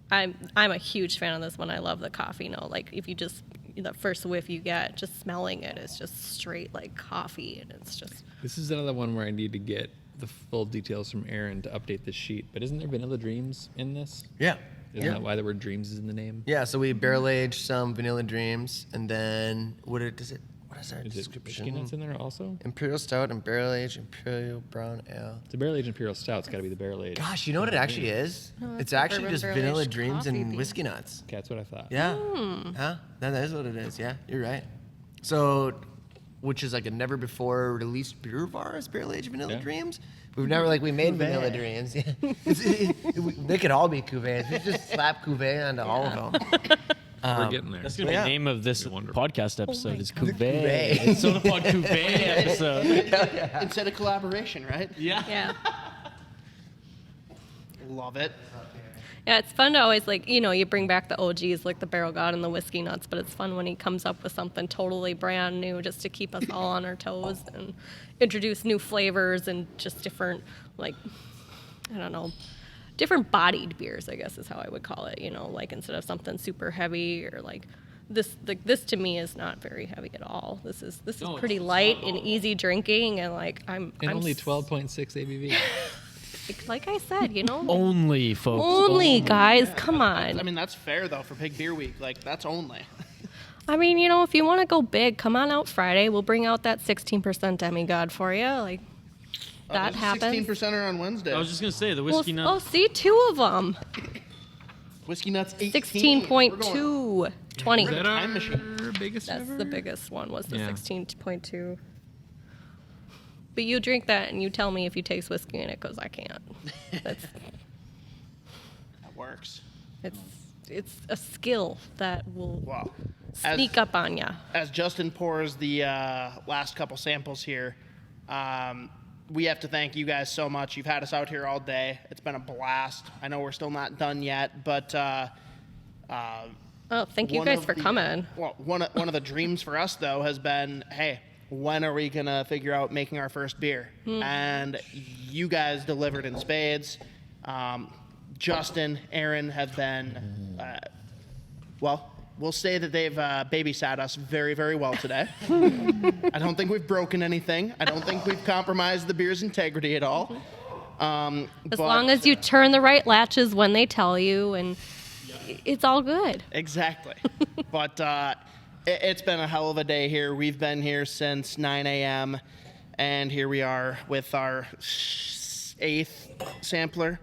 I'm a huge fan of this one. I love the coffee note. Like if you just the first whiff you get, just smelling it is just straight like coffee, and it's just This is another one where I need to get the full details from Aaron to update the sheet. But isn't there Vanilla Dreams in this? Yeah. Isn't that why the word dreams is in the name? Yeah, so we barrel aged some Vanilla Dreams, and then what is our Is it description? whiskey nuts in there also? Imperial Stout and barrel aged Imperial Brown Ale. The barrel aged imperial stout's got to be the barrel aged. Gosh, you know what it actually is? No, It's that's actually bourbon just barrel Vanilla aged Dreams coffee and bean. whiskey nuts. Okay, that's what I thought. Yeah. Huh? That is what it is. Yeah, you're right. So, which is like a never before released beer of ours, barrel aged Vanilla Yeah. Dreams. We've never we made Vanilla Dreams. Yeah. They could all be cuvées. We just slap cuvee onto all of them. We're getting there. That's gonna be Yeah. the name of this Be wonderful. podcast episode. Is Cuvee. CUVEE. It's Sota Pod CUVEE episode. Instead of collaboration, right? yeah. Love it. Yeah, it's fun to always you bring back the OGs like the Barrel God and the Whiskey Nuts, but it's fun when he comes up with something totally brand new just to keep us all on our toes and introduce new flavors and just different different bodied beers, I guess is how I would call it. Instead of something super heavy or this to me is not very heavy at all. This is No, pretty it's light not. and easy drinking, and I'm Only 12.6 ABV. like I said, Only, folks. only guys, come on. I mean, that's fair though for Big Beer Week. Like that's only. I mean, if you want to go big, come on out Friday. We'll bring out that 16% demigod for you. That happens. 16% on Wednesday. I was just gonna say the Well, whiskey nut. oh, see, two of them. Whiskey Nuts 18. 16.2. 20. Is that Time machine. our biggest That's ever? the biggest one, was the Yeah. 16.2. But you drink that and you tell me if you taste whiskey in it, because I can't. That works. It's a skill that will Wow. sneak up on you. As Justin pours the last couple samples here, we have to thank you guys so much. You've had us out here all day. It's been a blast. I know we're still not done yet, but Oh, thank you one guys of for the- coming. Well, one of the dreams for us though has been, hey, when are we gonna figure out making our first beer? And you guys delivered in spades. Justin, Aaron have been, we'll say that they've babysat us very, very well today. I don't think we've broken anything. I don't think we've compromised the beer's integrity at all. As long as you turn the right latches when they tell you, and it's all good. Exactly. But it's been a hell of a day here. We've been here since 9 a.m. And here we are with our 8th sampler.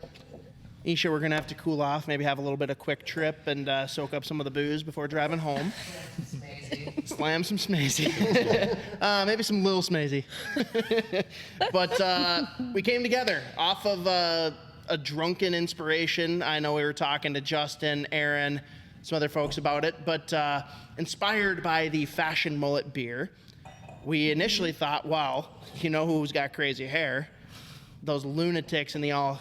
Isha, we're going to have to cool off, maybe have a little bit of quick trip and soak up some of the booze before driving home. Slam some SMAZEY. Maybe some little SMAZEY. But we came together off of a drunken inspiration. I know we were talking to Justin, Aaron, some other folks about it, but inspired by the Fashion Mullet beer, we initially thought, wow, you know who's got crazy hair? Those lunatics in the all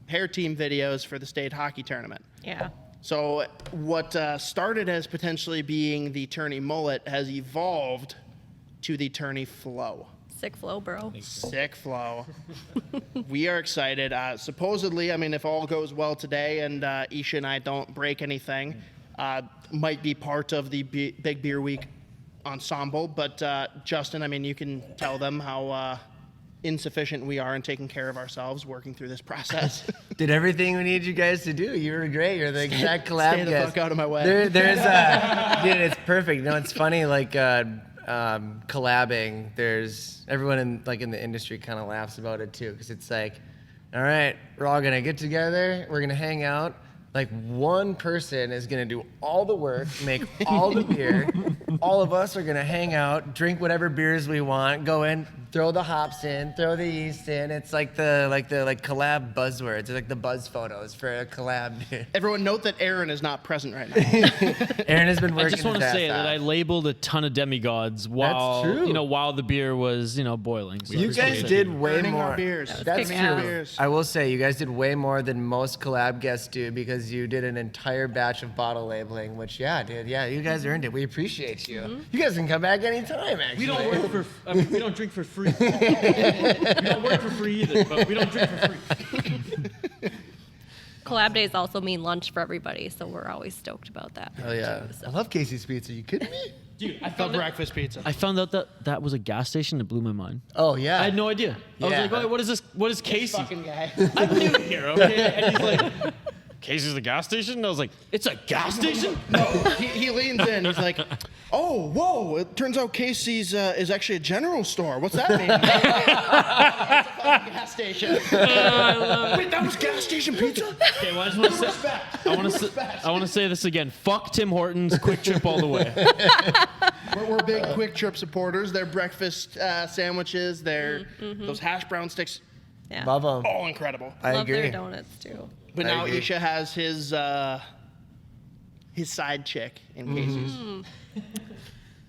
hair team videos for the state hockey tournament. Yeah. So what started as potentially being the tourney mullet has evolved to the tourney flow. Sick flow, bro. Sick flow. We are excited. Supposedly, I mean, if all goes well today and Isha and I don't break anything, might be part of the Big Beer Week ensemble. But Justin, I mean, you can tell them how insufficient we are in taking care of ourselves working through this process. Did everything we need you guys to do. You were great. You're the exact collab Stay the guest. fuck out of my way. There's dude, it's perfect. You know, it's funny, collabing. There's everyone in the industry kind of laughs about it too, because it's like, all right, we're all gonna get together, we're gonna hang out. Like one person is gonna do all the work, make all the beer. All of us are gonna hang out, drink whatever beers we want, go in, throw the hops in, throw the yeast in. It's like the collab buzzwords. It's like the buzz photos for a collab. Everyone note that Aaron is not present right now. Aaron has been I working. just want to say that I labeled a ton of demigods while true. while the beer was boiling. So You I just wanna guys say- did way Earning our more. beers. That's kicking ass. true. Beers. I will say you guys did way more than most collab guests do because you did an entire batch of bottle labeling, which dude, you guys earned it. We appreciate you. You guys can come back anytime. Actually, We don't work for. We don't drink for free. We don't work for free either, but we don't drink for free. Collab days also mean lunch for everybody, so we're always stoked about that. Oh yeah, too, so. I love Casey's Pizza. You kidding me? Dude, I The found, out, breakfast pizza. I found out that was a gas station. It blew my mind. Oh yeah. I had no idea. I was Yeah. like, "Wait, what is this? What is Casey?" Fucking guy. I'm new here, okay? And he's like, "Casey's a gas station?" And I was like, "It's a gas station?" he leans in. He's like, "Oh, whoa! It turns out Casey's is actually a general store. What's that mean?" It's a fucking gas station. Wait, that was gas station pizza? Okay, well, I just want to say, I want to say this again. Fuck Tim Hortons, Quick Trip all the way. We're big Quick Trip supporters. Their breakfast sandwiches, their those hash brown sticks, Yeah. Love them. all incredible. I Love agree. their donuts too. But I now agree. Isha has his side chick in Casey's.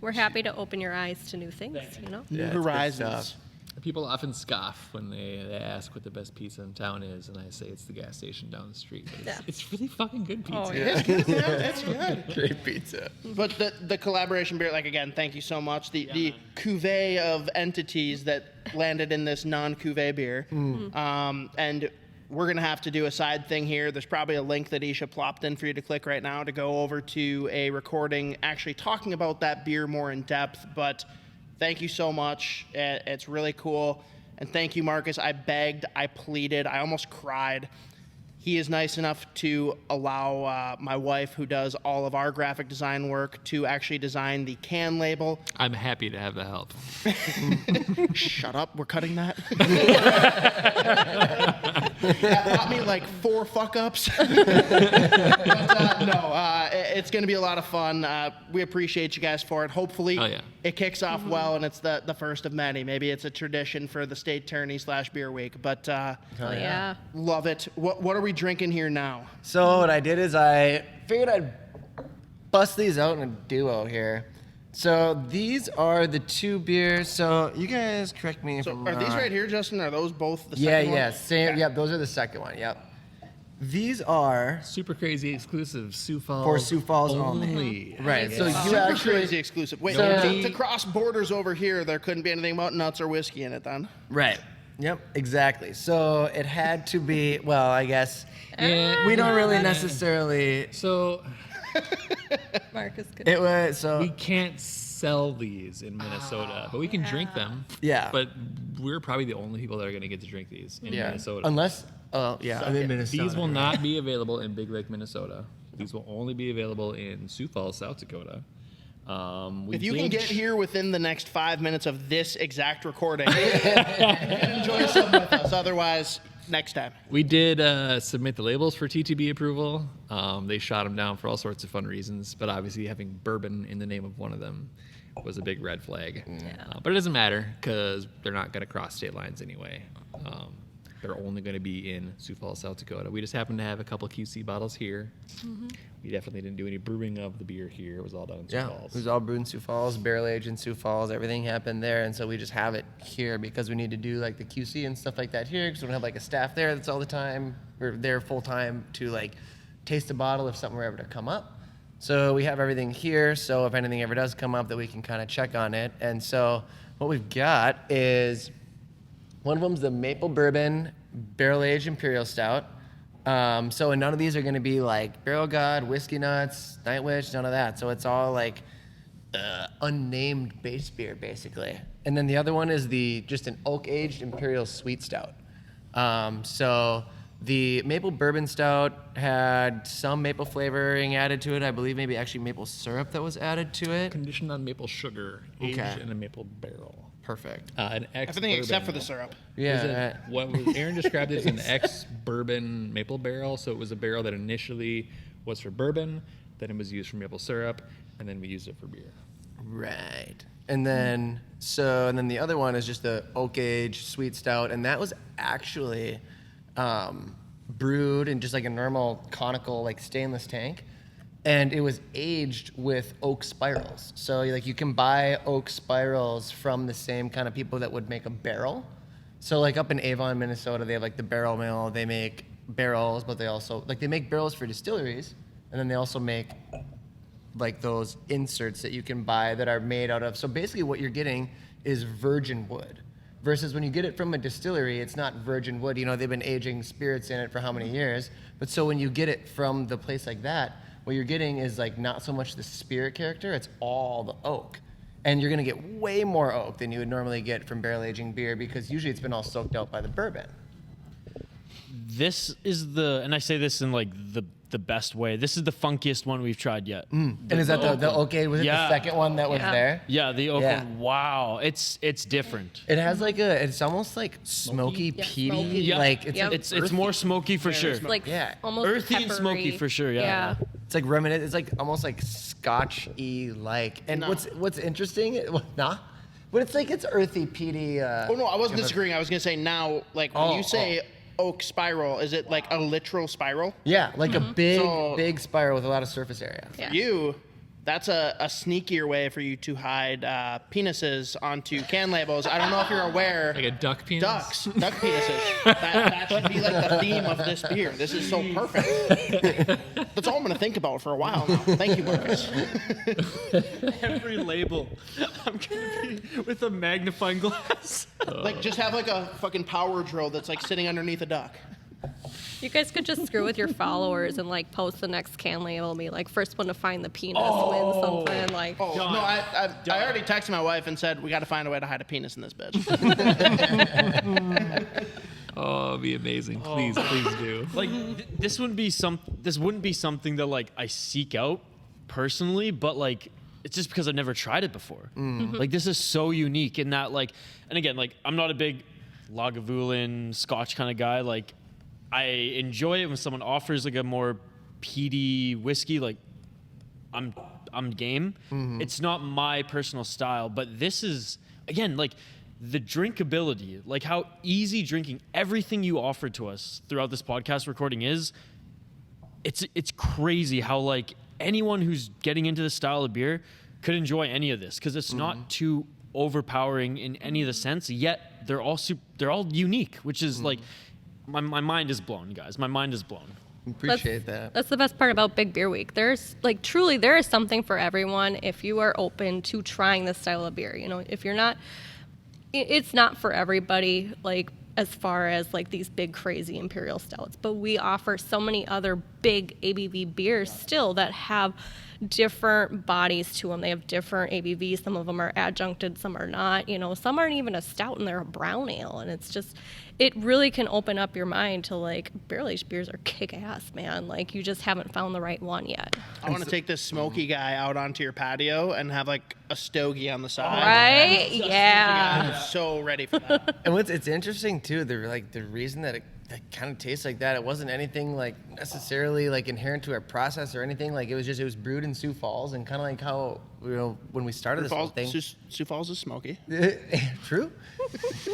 We're happy to open your eyes to new things, New Yeah, it's good horizons. stuff. People often scoff when they ask what the best pizza in town is, and I say it's the gas station down the street. But Yeah. it's really fucking good pizza. Oh, yeah. That's good. Great pizza. But the collaboration beer, like again, thank you so much. The cuvee of entities that landed in this non-cuvee beer, and we're gonna have to do a side thing here. There's probably a link that Isha plopped in for you to click right now to go over to a recording actually talking about that beer more in depth. But thank you so much. It's really cool. And thank you, Marcus. I begged, I pleaded, I almost cried. He is nice enough to allow my wife, who does all of our graphic design work, to actually design the can label. I'm happy to have the help. Shut up, we're cutting that. That got me like 4 fuck-ups. It's going to be a lot of fun. We appreciate you guys for it. Hopefully Oh, yeah. it kicks off well and it's the first of many. Maybe it's a tradition for the state tourney / beer week. But Oh, yeah. love it. What are we drinking here now? So what I did is I figured I'd bust these out in a duo here. So these are the 2 beers. So you guys correct me if So I'm are these wrong. right here, Justin? Are those both the Yeah, second one? yeah, same. Okay. Yep, those are the second one. Yep. These are Super crazy exclusive Sioux Falls. for Sioux Falls only. Right. So you Super actually crazy exclusive. Wait, So- to cross borders over here, there couldn't be anything about nuts or whiskey in it then? right. Yep, exactly. So it had to be. Well, I guess Yeah. we don't really necessarily. So Marcus could. It was so. we can't sell these in Minnesota, but we can drink them. Yeah. But we're probably the only people that are going to get to drink these in Yeah. Minnesota. Unless. Oh yeah, I'm in Minnesota. These will not be available in Big Lake, Minnesota. These will only be available in Sioux Falls, South Dakota. We If you can did- get here within the next 5 minutes of this exact recording, you can enjoy some with us. Otherwise, next time. We did submit the labels for TTB approval. They shot them down for all sorts of fun reasons, but obviously having bourbon in the name of one of them was a big red flag. But it doesn't matter because they're not going to cross state lines anyway. They're only going to be in Sioux Falls, South Dakota. We just happen to have a couple QC bottles here. We definitely didn't do any brewing of the beer here. It was all done in Sioux Yeah, Falls. it was all brewed in Sioux Falls, barrel aged in Sioux Falls. Everything happened there, and so we just have it here because we need to do like the QC and stuff like that here because we don't have like a staff there that's all the time. We're there full time to like taste a bottle if something were ever to come up. So we have everything here. So if anything ever does come up, that we can kind of check on it. And so what we've got is one of them's the maple bourbon barrel aged imperial stout. So none of these are going to be like Barrel God, Whiskey Nuts, Night Witch, none of that. So it's all like unnamed base beer basically. And then the other one is just an oak aged imperial sweet stout. So the maple bourbon stout had some maple flavoring added to it. I believe maybe actually maple syrup that was added to it. Conditioned on maple sugar, aged Okay. in a maple barrel. Perfect. An ex Everything except for the syrup. Yeah. What was Aaron described it as an ex-bourbon maple barrel. So it was a barrel that initially was for bourbon, then it was used for maple syrup, and then we used it for beer. Right. And then the other one is just the oak age sweet stout, and that was actually brewed in just like a normal conical like stainless tank, and it was aged with oak spirals. So like you can buy oak spirals from the same kind of people that would make a barrel. So like up in Avon, Minnesota, they have like the barrel mill. They make barrels, but they also like they make barrels for distilleries, and then they also make like those inserts that you can buy that are made out of. So basically what you're getting is virgin wood. Versus when you get it from a distillery, it's not virgin wood. You know, they've been aging spirits in it for how many years. But so when you get it from the place like that, what you're getting is like not so much the spirit character, it's all the oak. And you're gonna get way more oak than you would normally get from barrel aging beer because usually it's been all soaked out by the bourbon. This is and I say this in like the best way. This is the funkiest one we've tried yet. And is that the oak age? Was it the second one that was there? Yeah, the oak Yeah. one. Wow, it's different. It has like it's almost like smoky, Yeah, peaty. smoky. Yeah. Like it's Yep. It's more smoky for sure. Like Yeah. almost Earthy and smoky peppery. for sure, yeah. it's like reminiscent. It's like almost like Scotch-y like. And No. what's interesting? Nah, but it's like it's earthy, peaty. Oh no, I wasn't disagreeing. I was gonna say now, like when you say oak spiral, is it like a literal spiral? Yeah, like a big, So- big spiral with a lot of surface area. Yeah. You, that's a sneakier way for you to hide penises onto can labels. I don't know if you're aware. Like a duck penis? Duck penises. That should be like the theme of this beer. This is so perfect. That's all I'm gonna think about for a while now. Thank you, Marcus. Every label, I'm gonna be with a magnifying glass. Like just have like a fucking power drill that's like sitting underneath a duck. You guys could just screw with your followers and like post the next can label and be like first one to find the penis wins something like. Oh Done. no, I already texted my wife and said we got to find a way to hide a penis in this bitch. Oh, it'd be amazing. Please do. Like this wouldn't be something that like I seek out personally, but like it's just because I've never tried it before. Like this is so unique in that like, and again like I'm not a big Lagavulin Scotch kind of guy. Like I enjoy it when someone offers like a more peaty whiskey. Like I'm game. It's not my personal style, but this is again like the drinkability, like how easy drinking everything you offered to us throughout this podcast recording is. It's crazy how like anyone who's getting into this style of beer could enjoy any of this because it's not too overpowering in any of the sense. Yet they're all unique, which is like my mind is blown, guys. My mind is blown. Appreciate that. That's the best part about Big Beer Week. There's like truly there is something for everyone if you are open to trying this style of beer. You know, if you're not, it's not for everybody. Like as far as like these big crazy imperial stouts, but we offer so many other big ABV beers still that have different bodies to them. They have different ABVs. Some of them are adjuncted, some are not. You know, some aren't even a stout and they're a brown ale, and it's just. It really can open up your mind to like barrel-aged beers are kick-ass, man. Like you just haven't found the right one yet. I want to take this smoky guy out onto your patio and have like a stogie on the side. Right? Yeah. I'm so ready for that. And it's interesting too. The reason that it kind of tastes like that, it wasn't anything like necessarily like inherent to our process or anything. Like it was brewed in Sioux Falls, and kind of like how when we started this whole thing. Sioux Falls is smoky. True.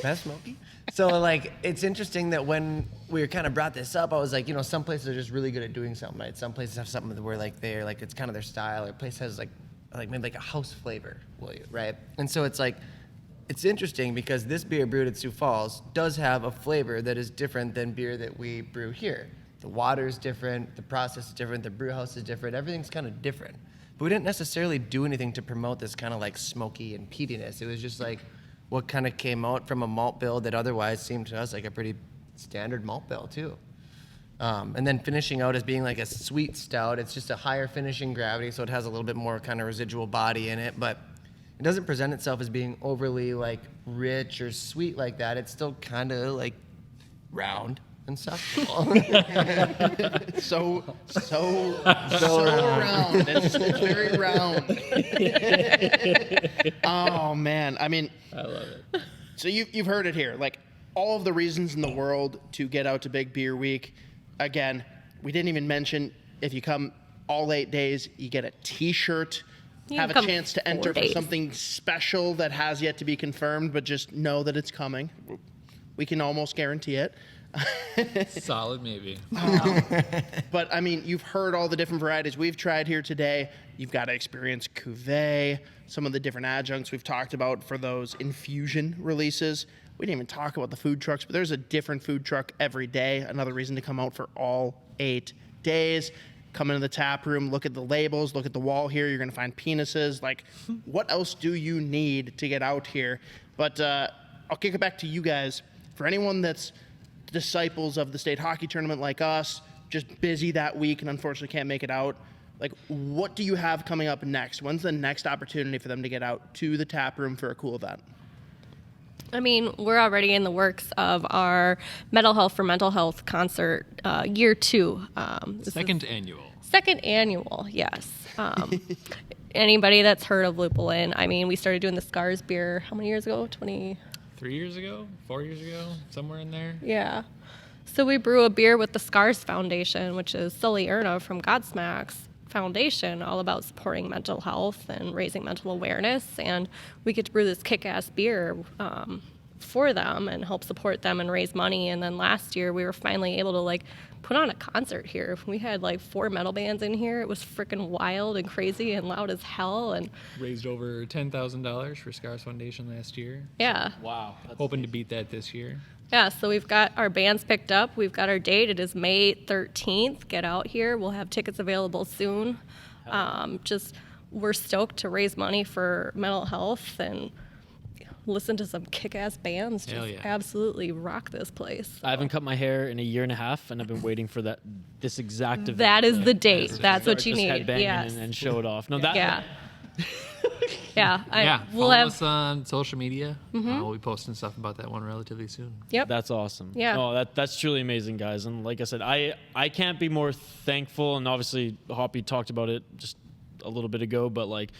That's smoky. So like it's interesting that when we kind of brought this up, I was like, some places are just really good at doing something, right? Some places have something where like they're like it's kind of their style, or a place has like maybe like a house flavor, right? And so it's like it's interesting because this beer brewed at Sioux Falls does have a flavor that is different than beer that we brew here. The water is different, the process is different, the brew house is different, everything's kind of different. But we didn't necessarily do anything to promote this kind of like smoky and peatiness. It was just like what kind of came out from a malt bill that otherwise seemed to us like a pretty standard malt bill too. And then finishing out as being like a sweet stout. It's just a higher finishing gravity, so it has a little bit more kind of residual body in it, but it doesn't present itself as being overly like rich or sweet like that. It's still kind of like round and stuff. So round. It's very round. Oh man, I mean, I love it. so you've heard it here. Like all of the reasons in the world to get out to Big Beer Week. Again, we didn't even mention if you come all 8 days, you get a T-shirt. You have a can come chance to 4 enter for days. something special that has yet to be confirmed, but just know that it's coming. We can almost guarantee it. Solid, maybe. But I mean, you've heard all the different varieties we've tried here today. You've got to experience CUVEE, some of the different adjuncts we've talked about for those infusion releases. We didn't even talk about the food trucks, but there's a different food truck every day. Another reason to come out for all 8 days. Come into the tap room, look at the labels, look at the wall here. You're going to find penises. Like, what else do you need to get out here? But I'll kick it back to you guys. For anyone that's disciples of the state hockey tournament like us, just busy that week and unfortunately can't make it out, like, what do you have coming up next? When's the next opportunity for them to get out to the tap room for a cool event? I mean, we're already in the works of our Mental Health for Mental Health concert, year 2. Second annual. Second annual, yes. Anybody that's heard of Lupulin, I mean, we started doing the Scars beer, how many years ago? 20? 3 years ago? 4 years ago? Somewhere in there? Yeah. So we brew a beer with the Scars Foundation, which is Sully Erna from Godsmack's foundation, all about supporting mental health and raising mental awareness. And we get to brew this kick-ass beer for them and help support them and raise money. And then last year we were finally able to like put on a concert here. We had like 4 metal bands in here. It was freaking wild and crazy and loud as hell. And Raised over $10,000 for Scars Foundation last year. yeah. Wow. Hoping to beat that this year. Yeah, so we've got our bands picked up. We've got our date. It is May 13th. Get out here. We'll have tickets available soon. We're stoked to raise money for mental health and listen to some kick-ass bands. Hell Just yeah. absolutely rock this place. I haven't cut my hair in a year and a half, and I've been waiting for this exact event. That is the date. That's That's what Start you just need. headbanging Yes. and show it off. No, that. Yeah. Yeah. We'll We'll us have. on social media. We'll be posting stuff about that one relatively soon. Yep. That's awesome. Yeah. No, that's truly amazing, guys. And like I said, I can't be more thankful. And obviously, Hoppy talked about it just a little bit ago, but like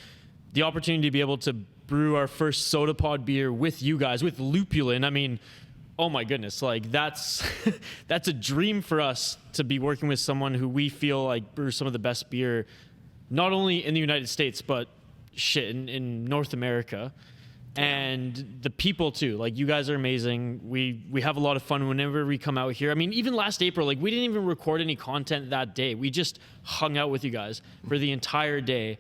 the opportunity to be able to brew our first Sota Pod beer with you guys, with Lupulin. I mean, oh my goodness, like that's that's a dream for us to be working with someone who we feel like brews some of the best beer, not only in the United States, but in North America. And the people too, like you guys are amazing. We have a lot of fun whenever we come out here. I mean, even last April, like we didn't even record any content that day. We just hung out with you guys for the entire day.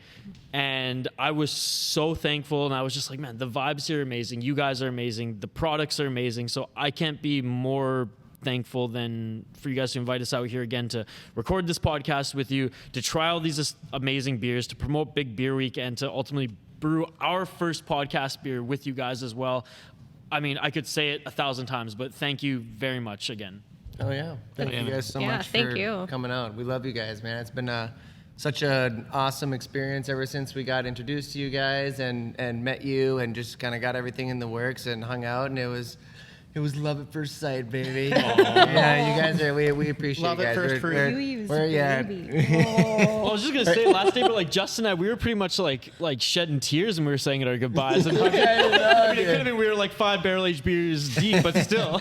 And I was so thankful. And I was just like, man, the vibes here are amazing. You guys are amazing. The products are amazing. So I can't be more thankful than for you guys to invite us out here again to record this podcast with you, to try all these amazing beers, to promote Big Beer Week, and to ultimately brew our first podcast beer with you guys as well. I mean, I could say it 1,000 times, but thank you very much again. Oh yeah, thank you guys so Yeah, much thank for you. coming out. We love you guys, man. It's been such an awesome experience ever since we got introduced to you guys and met you and just kind of got everything in the works and hung out, and it was love at first sight, baby. Yeah, you guys are. We appreciate Love you at guys. first fruit. You use yeah. baby. Well, I was just gonna say last day, but like Justin and I, we were pretty much like shedding tears when we were saying our goodbyes. And it could have been we were like 5 barrel-aged beers deep, but still.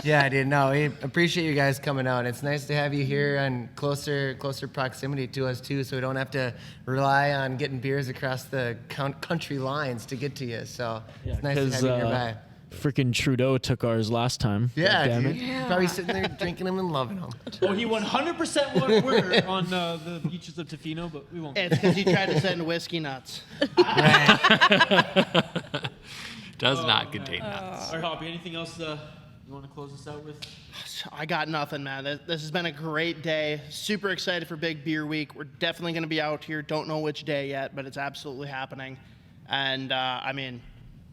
Yeah, I did. No, we appreciate you guys coming out. It's nice to have you here and closer proximity to us too, so we don't have to rely on getting beers across the country lines to get to you. So it's nice to have you nearby. Freaking Trudeau took ours last time. Yeah, God damn dude. it. Probably sitting there drinking them and loving them. Oh, he 100% were on the beaches of Tofino, but we won't. It's because you tried to send whiskey nuts. Does not contain nuts. All right, Hoppy, anything else you want to close us out with? I got nothing, man. This has been a great day. Super excited for Big Beer Week. We're definitely going to be out here. Don't know which day yet, but it's absolutely happening. And, I mean,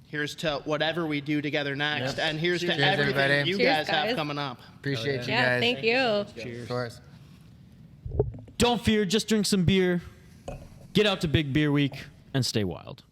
here's to whatever we do together next. Yep. And here's to Cheers, everything everybody. you Cheers, guys have guys. coming up. Appreciate you Yeah, guys. thank you. Of course. Don't fear, just drink some beer. Get out to Big Beer Week and stay wild.